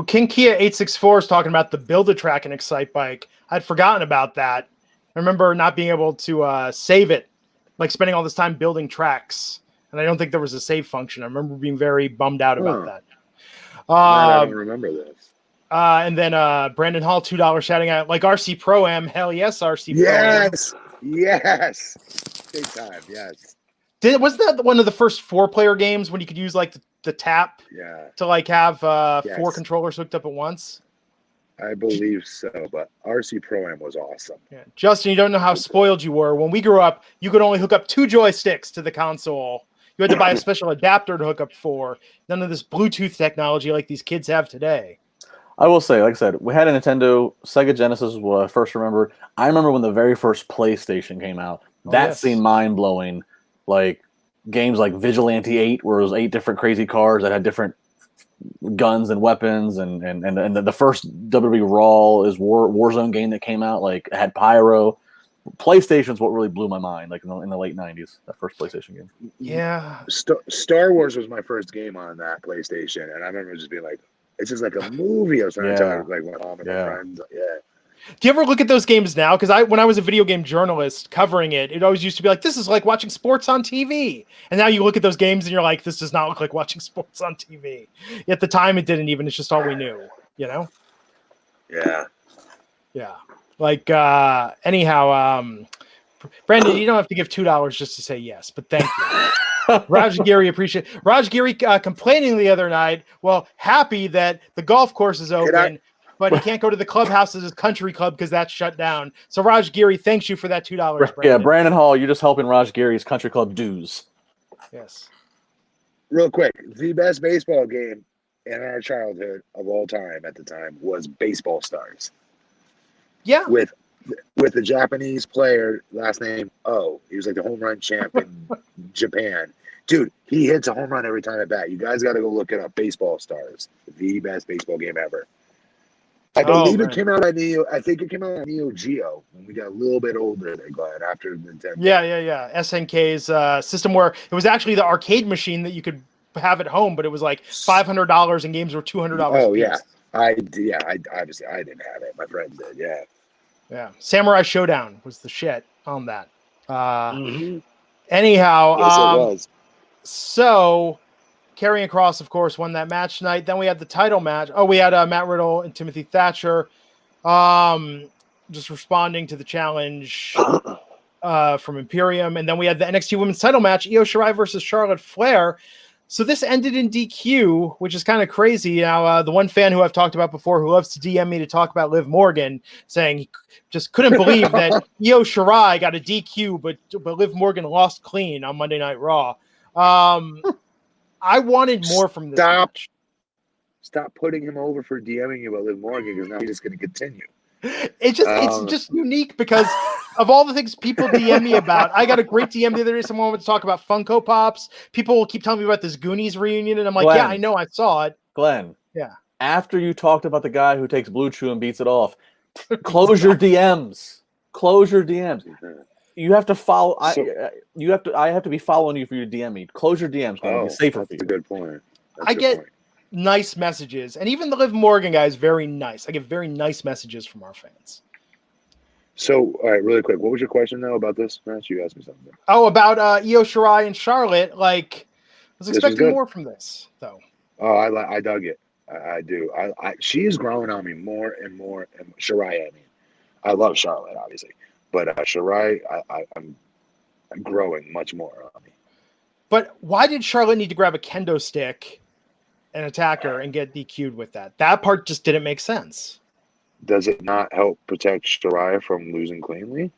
King Kia 864 is talking about the Build-A-Track and Excite bike. I'd forgotten about that. I remember not being able to save it, like spending all this time building tracks, and I don't think there was a save function. I remember being very bummed out about that. I don't remember this. And then Brandon Hall, $2 shouting out, like RC Pro-Am. Hell yes, RC Pro-Am. Yes. Big time, yes. Wasn't that one of the first 4-player games when you could use like the tap to like have 4 controllers hooked up at once? I believe so, but RC Pro-Am was awesome. Yeah. Justin, you don't know how spoiled you were. When we grew up, you could only hook up 2 joysticks to the console. You had to buy a special adapter to hook up 4. None of this Bluetooth technology like these kids have today. I will say, like I said, we had a Nintendo. Sega Genesis was what I first remember. I remember when the very first PlayStation came out. That seemed mind-blowing. Like games like Vigilante 8, where it was 8 different crazy cars that had different guns and weapons, and the first WWE Raw is Warzone game that came out, like had pyro. PlayStation's what really blew my mind, like in the late 90s, that first PlayStation game. Yeah. Star Wars was my first game on that PlayStation, and I remember just being like, it's just like a movie. I was trying to tell like my mom and my friends. Yeah. Do you ever look at those games now? Because when I was a video game journalist covering it, it always used to be like, this is like watching sports on TV. And now you look at those games and you're like, this does not look like watching sports on TV. At the time, it didn't even. It's just all we knew, you know? Yeah. Yeah. Like, anyhow, Brandon, you don't have to give $2 just to say yes, but thank you. Raj Giri, appreciate it. Raj Giri complaining the other night, happy that the golf course is open. But he can't go to the clubhouse at his country club because that's shut down. So Raj Giri, thanks you for that $2. Brandon. Yeah, Brandon Hall, you're just helping Raj Giri's country club dues. Yes. Real quick, the best baseball game in our childhood of all time at the time was Baseball Stars. Yeah. With the Japanese player, last name O. He was like the home run champ in Japan. Dude, he hits a home run every time at bat. You guys got to go look it up. Baseball Stars. The best baseball game ever. I believe it came out on Neo. I think it came out on Neo Geo when we got a little bit older there, Glenn, after Nintendo. Yeah. SNK's system where it was actually the arcade machine that you could have at home, but it was like $500 and games were $200. Oh, yeah. Obviously, I didn't have it. My friends did, yeah. Yeah. Samurai Showdown was the shit on that. Anyhow, yes, it was. So Karrion Kross, of course, won that match tonight. Then we had the title match. Oh, we had Matt Riddle and Timothy Thatcher just responding to the challenge from Imperium. And then we had the NXT Women's title match, Io Shirai versus Charlotte Flair. So this ended in DQ, which is kind of crazy. Now, the one fan who I've talked about before who loves to DM me to talk about Liv Morgan, saying he just couldn't believe that Io Shirai got a DQ, but Liv Morgan lost clean on Monday Night Raw. I wanted more from this match. Stop putting him over for DMing you about Liv Morgan, because now he's just going to continue. It's just unique because of all the things people DM me about. I got a great DM the other day. Someone wanted to talk about Funko Pops. People will keep telling me about this Goonies reunion, and I'm like, Glenn, yeah, I know, I saw it. Glenn. Yeah. After you talked about the guy who takes Blue Chew and beats it off, close your DMs. Close your DMs. You have to follow. I have to be following you for you to DM me. Close your DMs. It's safer for you. That's a good point. I get nice messages, and even the Liv Morgan guy is very nice. I get very nice messages from our fans. So, all right, really quick, what was your question though about this match? You asked me something. Oh, about Io Shirai and Charlotte. Like, I was expecting more from this, though. Oh, I dug it. I do. She is growing on me more and more. And Shirai, I mean, I love Charlotte, obviously, but Shirai, I'm growing much more on me. But why did Charlotte need to grab a kendo stick and attack her and get DQ'd with that? That part just didn't make sense. Does it not help protect Shirai from losing cleanly?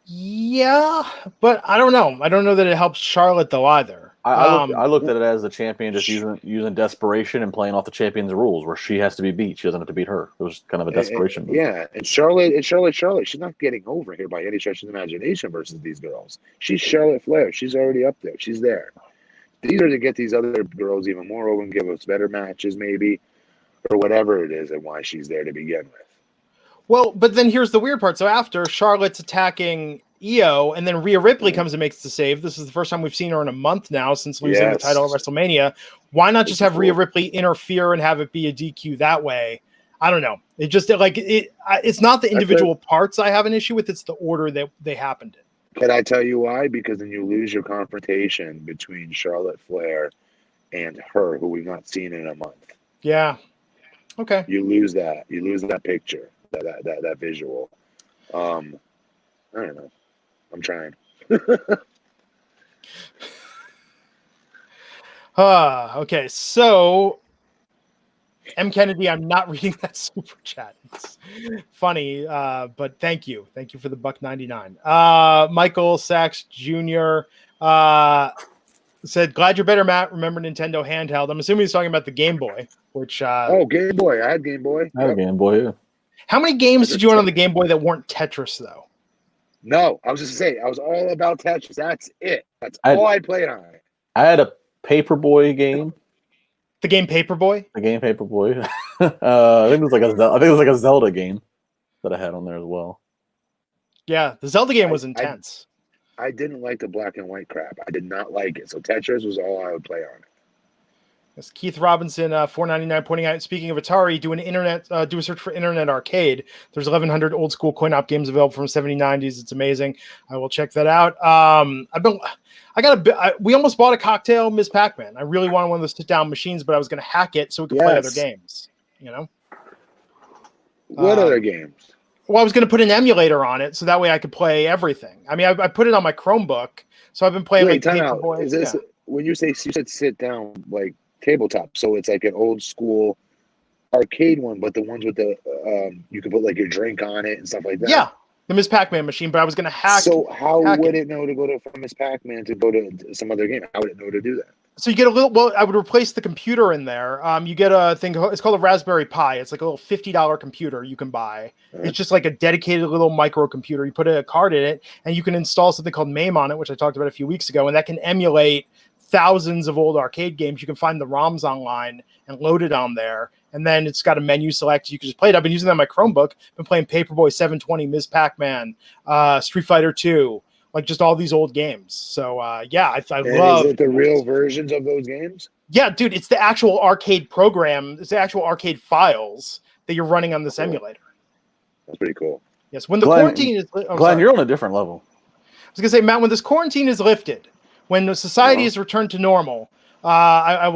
Yeah, but I don't know. I don't know that it helps Charlotte though either. I looked at it as the champion just using desperation and playing off the champion's rules, where she has to be beat. She doesn't have to beat her. It was kind of a desperation move. Yeah, and Charlotte. She's not getting over here by any stretch of the imagination versus these girls. She's Charlotte Flair. She's already up there. She's there. These are to get these other girls even more over and give us better matches, maybe, or whatever it is, and why she's there to begin with. Well, but then here's the weird part. So after Charlotte's attacking Io, and then Rhea Ripley comes and makes the save. This is the first time we've seen her in a month now since losing the title at WrestleMania. Why not just have Rhea Ripley interfere and have it be a DQ that way? I don't know. It's not the individual parts I have an issue with. It's the order that they happened in. Can I tell you why? Because then you lose your confrontation between Charlotte Flair and her, who we've not seen in a month. Yeah. Okay. You lose that. You lose that picture, that visual. I don't know. I'm trying. Okay. So, M. Kennedy, I'm not reading that super chat. It's funny, but thank you. Thank you for the $1.99. Michael Sachs Jr. Said, glad you're better, Matt. Remember Nintendo handheld. I'm assuming he's talking about the Game Boy, which... Game Boy. I had Game Boy. I had a Game Boy, yeah. How many games did you own on the Game Boy that weren't Tetris, though? No, I was just saying, I was all about Tetris. That's it. That's all I played on it. I had a Paperboy game. The game Paperboy? The game Paperboy. I think it was like a Zelda game that I had on there as well. Yeah, the Zelda game was intense. I didn't like the black and white crap. I did not like it. So Tetris was all I would play on it. Yes, Keith Robinson, $4.99, pointing out, speaking of Atari, do a search for Internet Arcade. There's 1,100 old school coin-op games available from 70s, 90s. It's amazing. I will check that out. We almost bought a cocktail Ms. Pac-Man. I really wanted one of those sit-down machines, but I was going to hack it so we could play other games. You know. What other games? Well, I was going to put an emulator on it so that way I could play everything. I mean, I put it on my Chromebook, so I've been playing like Paperboy. Is this when you said sit down like tabletop? So it's like an old school arcade one, but the ones with the you can put like your drink on it and stuff like that. Yeah, the Ms. Pac-Man machine. But I was going to hack. So how would it know to go from Ms. Pac-Man to go to some other game? How would it know to do that? So you get a little. Well, I would replace the computer in there. You get a thing. It's called a Raspberry Pi. It's like a little $50 computer you can buy. Uh-huh. It's just like a dedicated little microcomputer. You put a card in it, and you can install something called MAME on it, which I talked about a few weeks ago, and that can emulate thousands of old arcade games. You can find the ROMs online and load it on there, and then it's got a menu select. You can just play it. I've been using that on my Chromebook. I've been playing Paperboy 720, Ms. Pac-Man, Street Fighter 2. Like just all these old games. So I love. Is it the real versions of those games? Yeah, dude, it's the actual arcade program. It's the actual arcade files that you're running on this emulator. That's pretty cool. Yes, when the quarantine is. Glenn, you're on a different level. I was gonna say, Matt, when this quarantine is lifted, when the society is returned to normal, I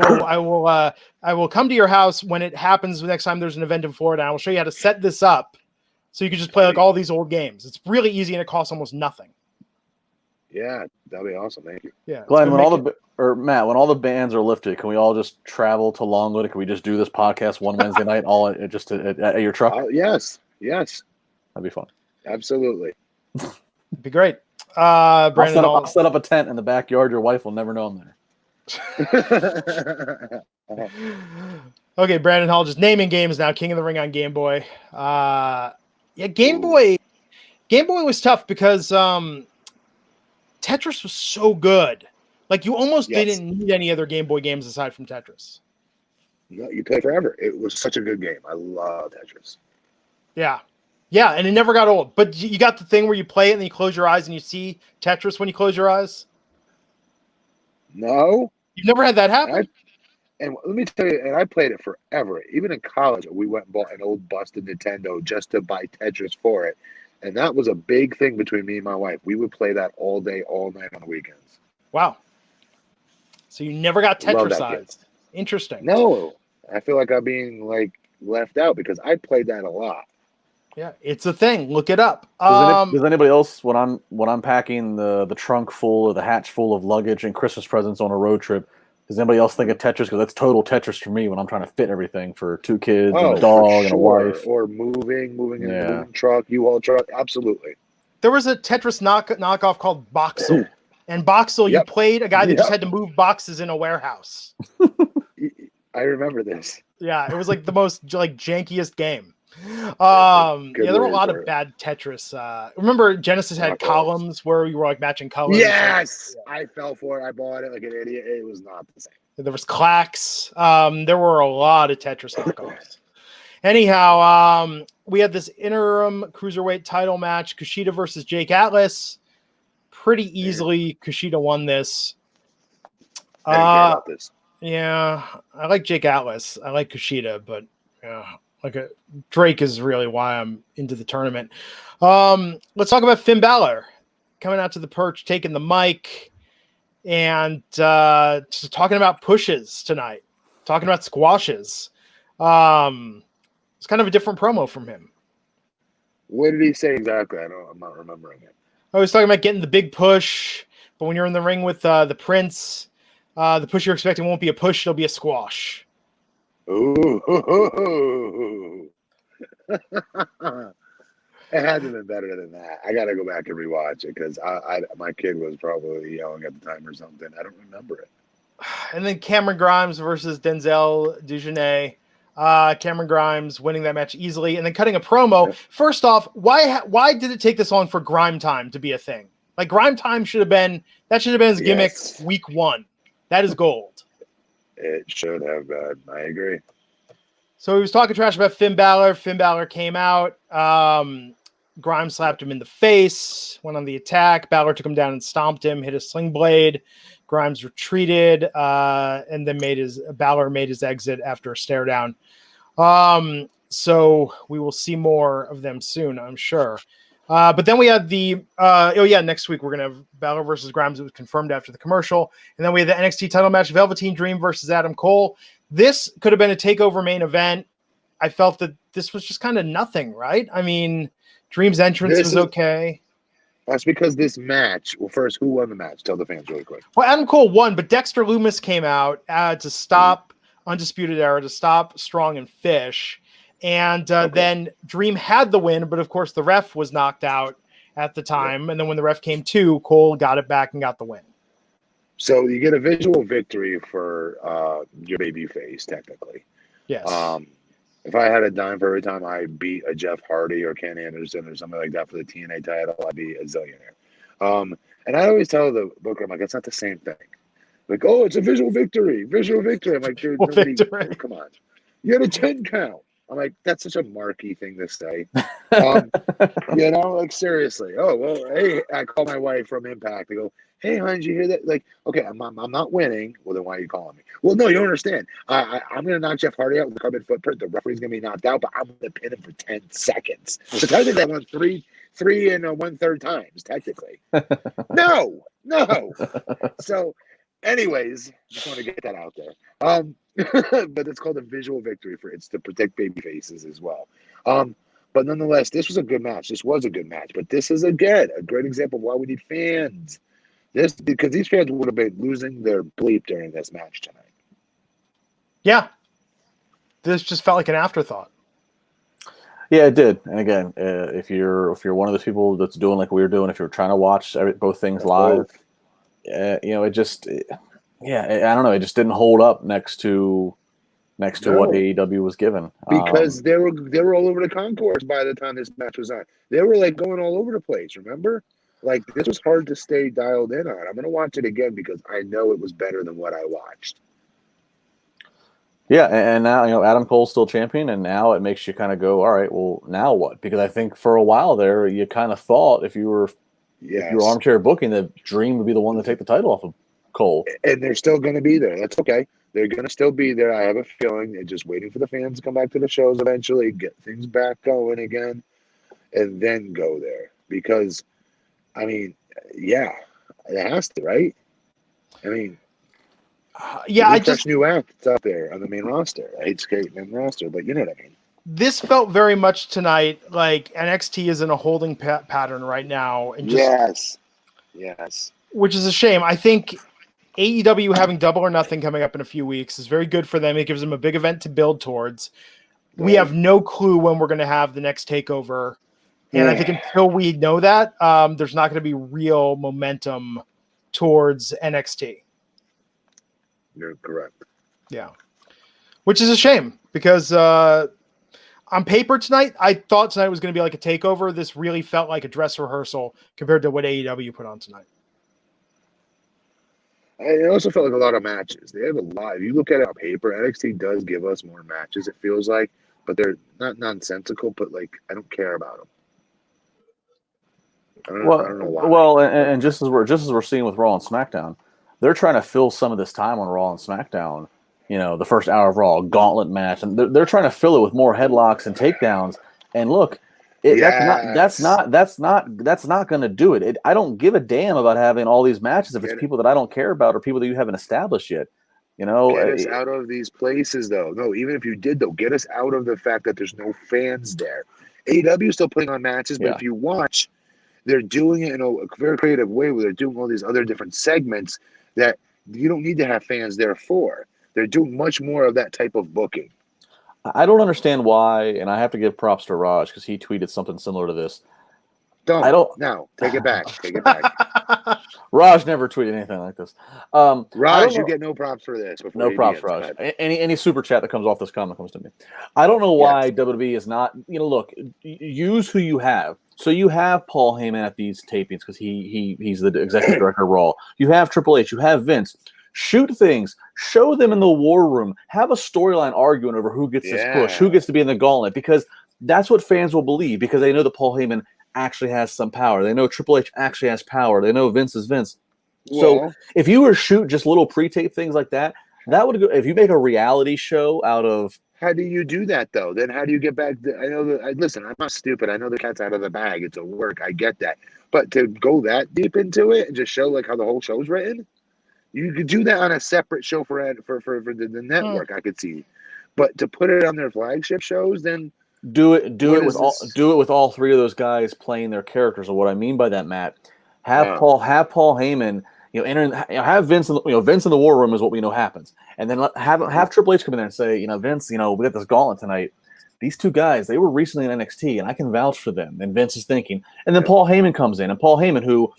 will come to your house when it happens. The next time there's an event in Florida, I will show you how to set this up, so you can just play like all these old games. It's really easy and it costs almost nothing. Yeah, that'd be awesome. Thank you. Yeah, Glenn, Matt, when all the bans are lifted, can we all just travel to Longwood? Can we just do this podcast one Wednesday night, all at your truck? Yes, that'd be fun. Absolutely, it'd be great. Brandon, I'll set up a tent in the backyard. Your wife will never know I'm there. Okay, Brandon Hall, just naming games now. King of the Ring on Game Boy. Game Boy. Game Boy was tough because Tetris was so good. Like you almost didn't need any other Game Boy games aside from Tetris. No, you play forever. It was such a good game. I love Tetris. Yeah, and it never got old. But you got the thing where you play it and then you close your eyes and you see Tetris when you close your eyes? No. You've never had that happen? And let me tell you, and I played it forever. Even in college, we went and bought an old busted Nintendo just to buy Tetris for it. And that was a big thing between me and my wife. We would play that all day, all night on the weekends. Wow. So you never got Tetrisized. Interesting. No. I feel like I'm being like left out because I played that a lot. Yeah, it's a thing. Look it up. Does anybody else, when I'm packing the trunk full or the hatch full of luggage and Christmas presents on a road trip, does anybody else think of Tetris? Because that's total Tetris for me when I'm trying to fit everything for 2 kids and a dog and a wife. Or moving in the moving truck, U-Haul truck. Absolutely. There was a Tetris knockoff called Boxel. And Boxel, you played a guy that just had to move boxes in a warehouse. I remember this. Yeah, it was like the most like jankiest game. There were a lot of bad Tetris. Remember Genesis had columns where you were like matching colors? Yes, I fell for it. I bought it like an idiot. It was not the same. There was Clacks. There were a lot of Tetris knockoffs. Anyhow, we had this interim cruiserweight title match, Kushida versus Jake Atlas. Pretty easily, Kushida won this. Yeah, I like Jake Atlas. I like Kushida, but Drake is really why I'm into the tournament. Let's talk about Finn Balor coming out to the perch, taking the mic, and just talking about pushes tonight, talking about squashes. It's kind of a different promo from him. What did he say exactly? I'm not remembering it. I was talking about getting the big push, but when you're in the ring with the Prince, the push you're expecting won't be a push; it'll be a squash. Ooh. It had to have been better than that. I got to go back and rewatch it because my kid was probably yelling at the time or something. I don't remember it. And then Cameron Grimes versus Denzel Dujournay. Cameron Grimes winning that match easily and then cutting a promo. Yep. First off, why did it take this long for Grime Time to be a thing? Like Grime Time should have been his gimmick week 1. That is gold. It should have been. I agree. So he was talking trash about Finn Balor. Finn Balor came out. Grimes slapped him in the face, went on the attack. Balor took him down and stomped him, hit a sling blade. Grimes retreated, and then Balor made his exit after a stare down. So we will see more of them soon, I'm sure. But then we had next week we're going to have Balor versus Grimes. It was confirmed after the commercial. And then we had the NXT title match, Velveteen Dream versus Adam Cole. This could have been a takeover main event. I felt that this was just kind of nothing, right? I mean, Dream's entrance was okay. That's because this match. Well, first, who won the match? Tell the fans really quick. Well, Adam Cole won, but Dexter Lumis came out to stop Undisputed Era, to stop Strong and Fish. And then Dream had the win, but of course the ref was knocked out at the time. Yeah. And then when the ref came to, Cole got it back and got the win. So you get a visual victory for your baby face, technically. Yes. If I had a dime for every time I beat a Jeff Hardy or Ken Anderson or something like that for the TNA title, I'd be a zillionaire. And I always tell the booker, I'm like, it's not the same thing. Like, oh, it's a visual victory. I'm like, dude, come on. You had a 10 count. I'm like, that's such a marky thing to say. Like seriously. Oh, well, hey, I call my wife from Impact. I go, hey, hon, did you hear that? Like, okay, I'm not winning. Well, then why are you calling me? Well, no, you don't understand. I'm going to knock Jeff Hardy out with the carbon footprint. The referee's going to be knocked out, but I'm going to pin him for 10 seconds. So technically, I won three and 1/3 times, technically. No. So, anyways, just want to get that out there. But it's called a visual victory it's to protect baby faces as well. But nonetheless, this was a good match. This was a good match. But this is, again, a great example of why we need fans. Because these fans would have been losing their bleep during this match tonight. Yeah. This just felt like an afterthought. Yeah, it did. And again, if you're one of those people that's doing like we were doing, if you're trying to watch both things live, it just... I don't know. It just didn't hold up next to what AEW was given. Because they were all over the concourse by the time this match was on. They were like going all over the place, remember? Like, this was hard to stay dialed in on. I'm going to watch it again because I know it was better than what I watched. Yeah, and now, Adam Cole's still champion, and now it makes you kind of go, all right, well, now what? Because I think for a while there, you kind of thought if you were armchair booking, that Dream would be the one to take the title off of Cole. And they're still going to be there. That's okay. They're going to still be there. I have a feeling they're just waiting for the fans to come back to the shows eventually, get things back going again, and then go there. Because, I mean, it has to, right? I mean, Yeah, I just new acts out there on the main roster. I hate skating main roster, but you know what I mean. this felt very much tonight like NXT is in a holding pattern right now, and Yes, which is a shame. I think AEW having Double or Nothing coming up in a few weeks is very good for them. It gives them a big event to build towards. We have no clue when we're going to have the next takeover, and I think until we know that, there's not going to be real momentum towards NXT. You're correct. Yeah, which is a shame because on paper tonight, I thought tonight was going to be like a takeover. This really felt like a dress rehearsal compared to what AEW put on tonight. It also felt like a lot of matches. They have a lot. If you look at it on paper, NXT does give us more matches, it feels like, but they're not nonsensical, but like, I don't care about them. I don't know why. Well, and just as we're seeing with Raw and SmackDown, they're trying to fill some of this time on Raw and SmackDown. You know, the first hour of Raw, gauntlet match, and they're trying to fill it with more headlocks and takedowns. And look, that's not going to do it. I don't give a damn about having all these matches if it's people that I don't care about or people that you haven't established yet. You know, get us out of these places, though. No, even if you did, though, get us out of the fact that there's no fans there. AEW is still putting on matches, but if you watch, they're doing it in a very creative way where they're doing all these other different segments that you don't need to have fans there for. They're doing much more of that type of booking. I don't understand why, and I have to give props to Raj because he tweeted something similar to this. No, take it back. Take it back. Raj never tweeted anything like this. Raj, you get no props for this. No props, Raj. Any super chat that comes off this comment comes to me. I don't know why WWE is not. You know, look, use who you have. So you have Paul Heyman at these tapings because he's the executive director of Raw. You have Triple H. You have Vince. Shoot things. Show them in the war room. Have a storyline arguing over who gets this push, who gets to be in the gauntlet, because that's what fans will believe because they know that Paul Heyman actually has some power. They know Triple H actually has power. They know Vince is Vince. So if you were to shoot just little pre-tape things like that, that would go. If you make a reality show out of. How do you do that, though? Then how do you get back? I know that. Listen, I'm not stupid. I know the cat's out of the bag. It's a work. I get that. But to go that deep into it and just show like how the whole show's written, you could do that on a separate show for the network. I could see, but to put it on their flagship shows, then do it with all three of those guys playing their characters. Or what I mean by that, Matt, have Paul Heyman. Have Vince. Vince in the war room is what we know happens, and then have Triple H come in there and say, Vince, we got this gauntlet tonight. These two guys, they were recently in NXT, and I can vouch for them. And Vince is thinking, and then Paul Heyman comes in, and Paul Heyman, who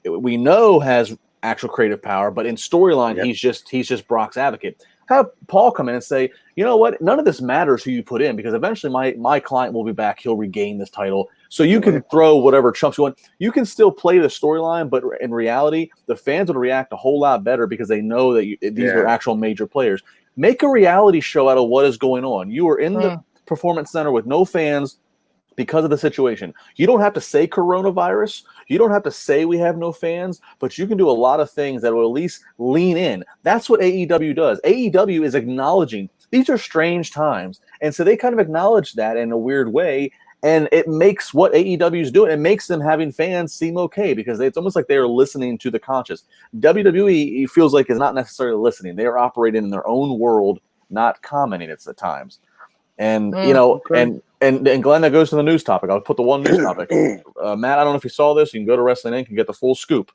we know has actual creative power, but in storyline, he's just Brock's advocate. Have Paul come in and say, you know what? None of this matters who you put in because eventually my client will be back. He'll regain this title. So you can throw whatever chumps you want. You can still play the storyline, but in reality, the fans would react a whole lot better because they know that these are actual major players. Make a reality show out of what is going on. You are in the Performance Center with no fans because of the situation. You don't have to say coronavirus. You don't have to say we have no fans, but you can do a lot of things that will at least lean in. That's what AEW does. AEW is acknowledging these are strange times. And so they kind of acknowledge that in a weird way. And it makes what AEW is doing, it makes them having fans seem okay because it's almost like they are listening to the conscious. WWE feels like is not necessarily listening. They are operating in their own world, not commenting at times. And, and Glenn, that goes to the news topic. I'll put the one news topic. Matt, I don't know if you saw this. You can go to Wrestling Inc. and get the full scoop.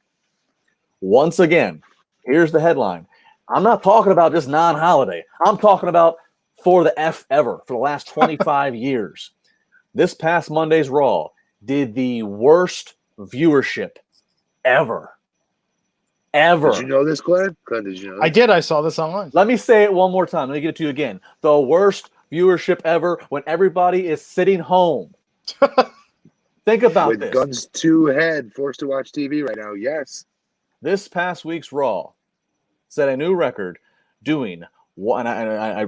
Once again, here's the headline. I'm not talking about just non-holiday. I'm talking about for the F ever, for the last 25 years. This past Monday's Raw did the worst viewership ever. Ever. Did you know this, Glenn? Did you know this? I did. I saw this online. Let me say it one more time. Let me give it to you again. The worst viewership ever when everybody is sitting home. Think about with this. Guns to head, forced to watch TV right now. Yes. This past week's Raw set a new record doing one.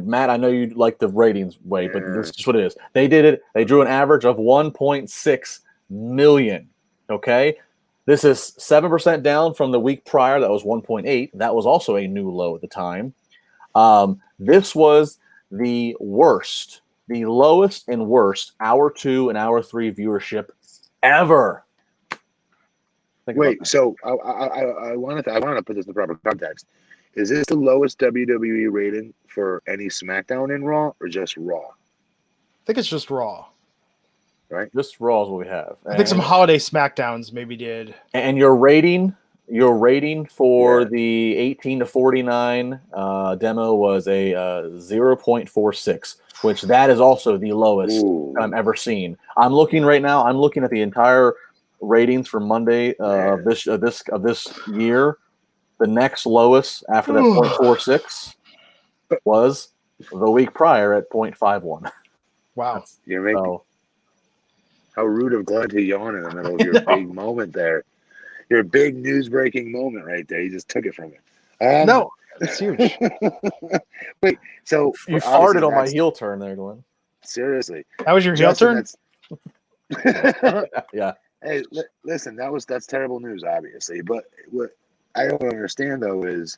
Matt, I know you like the ratings way, but this is just what it is. They did it. They drew an average of 1.6 million. Okay. This is 7% down from the week prior. That was 1.8. That was also a new low at the time. This was the worst, the lowest and worst hour 2 and hour 3 viewership ever. Wait, so I want to put this in the proper context. Is this the lowest WWE rating for any SmackDown in Raw or just Raw? I think it's just Raw. Right? Just Raw is what we have. I think some holiday SmackDowns maybe did. And your rating for the 18 to 49 demo was a 0.46, which that is also the lowest I've ever seen. I'm looking right now. I'm looking at the entire ratings for Monday of this year. The next lowest after that 0.46 was the week prior at 0.51. Wow. You're making how rude of Glenn to yawn in the middle of your big moment there. Your big news breaking moment right there. You just took it from me. No, it's huge. Wait, so you farted on my heel turn there, Glenn. Seriously. That was your heel turn? Yeah. Hey, listen, that's terrible news, obviously. But what I don't understand though is,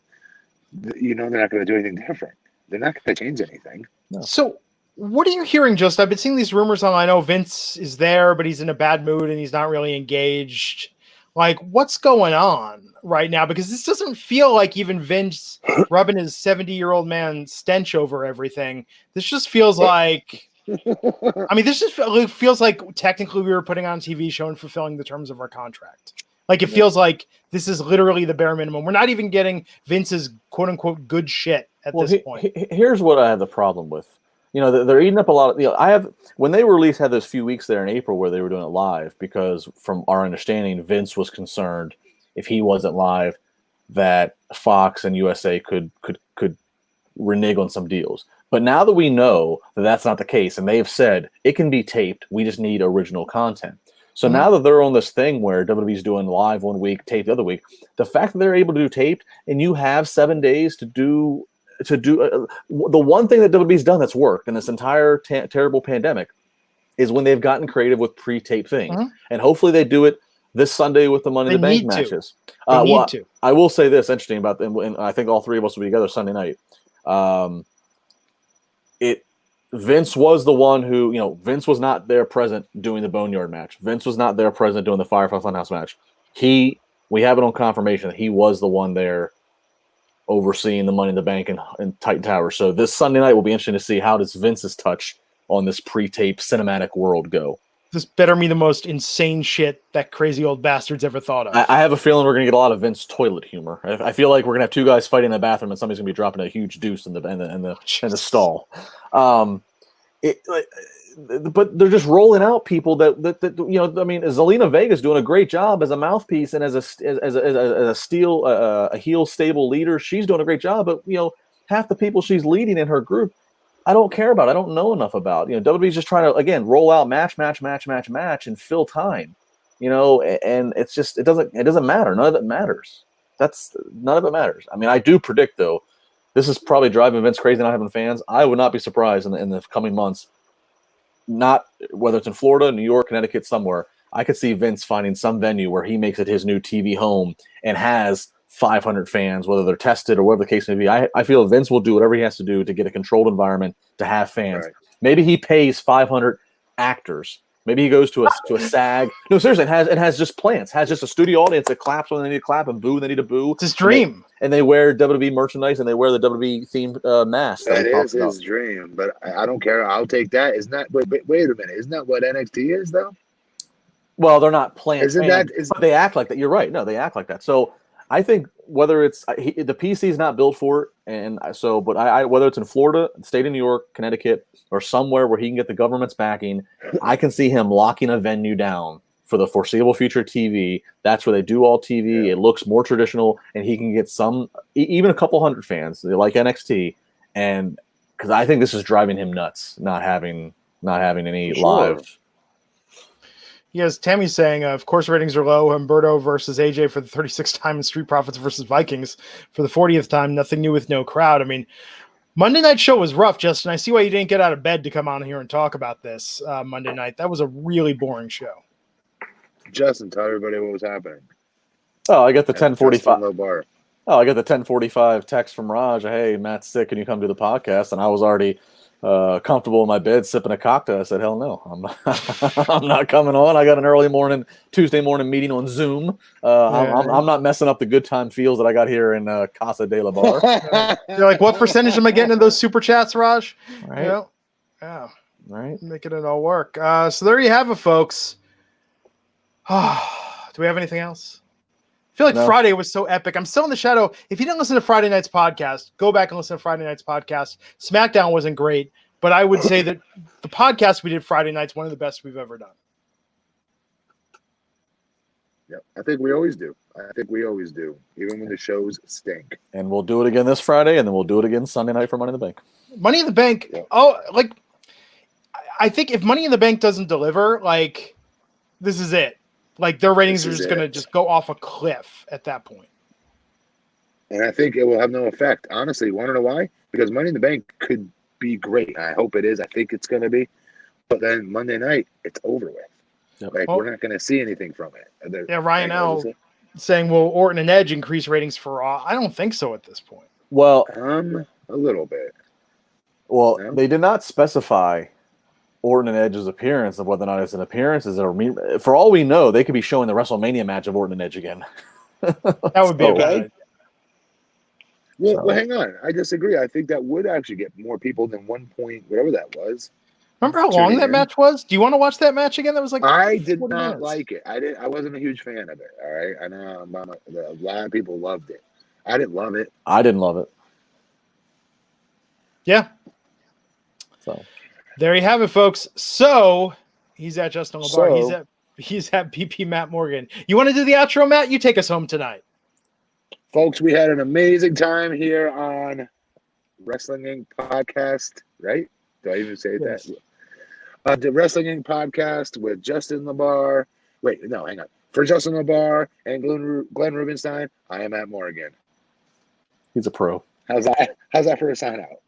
they're not going to do anything different. They're not going to change anything. No. So, what are you hearing, Justin? I've been seeing these rumors on. I know Vince is there, but he's in a bad mood and he's not really engaged. Like, what's going on right now? Because this doesn't feel like even Vince rubbing his 70-year-old man stench over everything. This just feels like. I mean, this just feels like technically we were putting on a TV show and fulfilling the terms of our contract. Like, it feels like this is literally the bare minimum. We're not even getting Vince's quote-unquote good shit at this point. Here's what I have the problem with. They're eating up a lot of. When they released, had those few weeks there in April where they were doing it live, because from our understanding, Vince was concerned if he wasn't live, that Fox and USA could renege on some deals. But now that we know that that's not the case, and they have said it can be taped, we just need original content. So now that they're on this thing where WWE's doing live one week, tape the other week, the fact that they're able to do taped, and you have 7 days to do the one thing that WWE's done that's worked in this entire terrible pandemic is when they've gotten creative with pre-tape things. And hopefully they do it this Sunday with the Money in the Bank matches. They need to. I will say this interesting about them, and I think all three of us will be together Sunday night. Vince was the one who, Vince was not there present doing the Boneyard match. Vince was not there present doing the Firefly Funhouse match. We have it on confirmation that he was the one there overseeing the Money in the Bank and Titan Tower. So this Sunday night will be interesting to see how does Vince's touch on this pre-tape cinematic world go. This better be the most insane shit that crazy old bastards ever thought of. I have a feeling we're going to get a lot of Vince toilet humor. I feel like we're going to have two guys fighting in the bathroom and somebody's going to be dropping a huge deuce in the stall. But they're just rolling out people that Zelina Vega's doing a great job as a mouthpiece and as a heel stable leader. She's doing a great job, but half the people she's leading in her group, I don't care about. I don't know enough about. WWE's just trying to again roll out match and fill time. And it's just it doesn't matter. None of it matters. None of it matters. I mean, I do predict though, this is probably driving Vince crazy not having fans. I would not be surprised in the coming months. Not whether it's in Florida, New York, Connecticut, somewhere. I could see Vince finding some venue where he makes it his new TV home and has 500 fans, whether they're tested or whatever the case may be. I feel Vince will do whatever he has to do to get a controlled environment to have fans. Right. Maybe he pays 500 actors. Maybe he goes to a SAG. No, seriously, it has just plants. Has just a studio audience that claps when they need to clap and boo when they need to boo. It's his dream. And they wear WWE merchandise and they wear the WWE themed mask. That is his dream, but I don't care. I'll take that. Isn't that? Wait a minute. Isn't that what NXT is though? Well, they're not plant Isn't fans, that? But they act like that. You're right. No, they act like that. So I think whether it's the PC is not built for it, and so, but whether it's in Florida, state of New York, Connecticut, or somewhere where he can get the government's backing, I can see him locking a venue down for the foreseeable future. TV. That's where they do all TV. Yeah. It looks more traditional, and he can get even a couple hundred fans. They like NXT, and because I think this is driving him nuts, not having any live. Yes, Tammy's saying, of course, ratings are low. Humberto versus AJ for the 36th time, and Street Profits versus Vikings for the 40th time. Nothing new with no crowd. I mean, Monday night show was rough, Justin. I see why you didn't get out of bed to come on here and talk about this Monday night. That was a really boring show. Justin, tell everybody what was happening. Oh, I got the 10:45. LaBar. Oh, I got the 10:45 text from Raj. Hey, Matt's sick. Can you come to the podcast? And I was already comfortable in my bed sipping a cocktail. I said, hell no, I'm not, I'm not coming on. I got an early morning, Tuesday morning meeting on Zoom. I'm not messing up the good time feels that I got here in Casa de la Bar. You're like, what percentage am I getting in those super chats, Raj? Right. You know? Yeah. Right. Making it all work. So there you have it, folks. Do we have anything else? I feel like No. Friday was so epic. I'm still in the shadow. If you didn't listen to Friday night's podcast, go back and listen to Friday night's podcast. SmackDown wasn't great, but I would say that the podcast we did Friday night's one of the best we've ever done. Yeah, I think we always do. Even when the shows stink. And we'll do it again this Friday, and then we'll do it again Sunday night for Money in the Bank. Money in the Bank. Yeah. Oh, like, I think if Money in the Bank doesn't deliver, like, this is it. Like, their ratings are just going to just go off a cliff at that point. And I think it will have no effect. Honestly, want to know why? Because Money in the Bank could be great. I hope it is. I think it's going to be. But then Monday night, it's over with. Yep. Like, we're not going to see anything from it. Yeah, Ryan L. saying, will Orton and Edge increase ratings for Raw? I don't think so at this point. Well, a little bit. Well, Yeah. They did not specify Orton and Edge's appearance of whether or not it's an appearance. For all we know, they could be showing the WrestleMania match of Orton and Edge again. That would be Okay. bad. Well, hang on. I disagree. I think that would actually get more people than 1 point, whatever that was. Remember how long that match was? Do you want to watch that match again? That was like I did 40 not minutes. like it. I wasn't a huge fan of it. All right. I know a lot of people loved it. I didn't love it. I didn't love it. Yeah. So there you have it, folks. So he's at Justin LaBar. So- He's at BP Matt Morgan. You want to do the outro, Matt? You take us home tonight. Folks, we had an amazing time here on Wrestling Inc. podcast, right? Do I even say Yes. that? The Wrestling Inc. podcast with Justin LaBar. Wait, no, hang on. For Justin LaBar and Glenn Rubenstein, I am Matt Morgan. he's a pro. How's that for a sign out?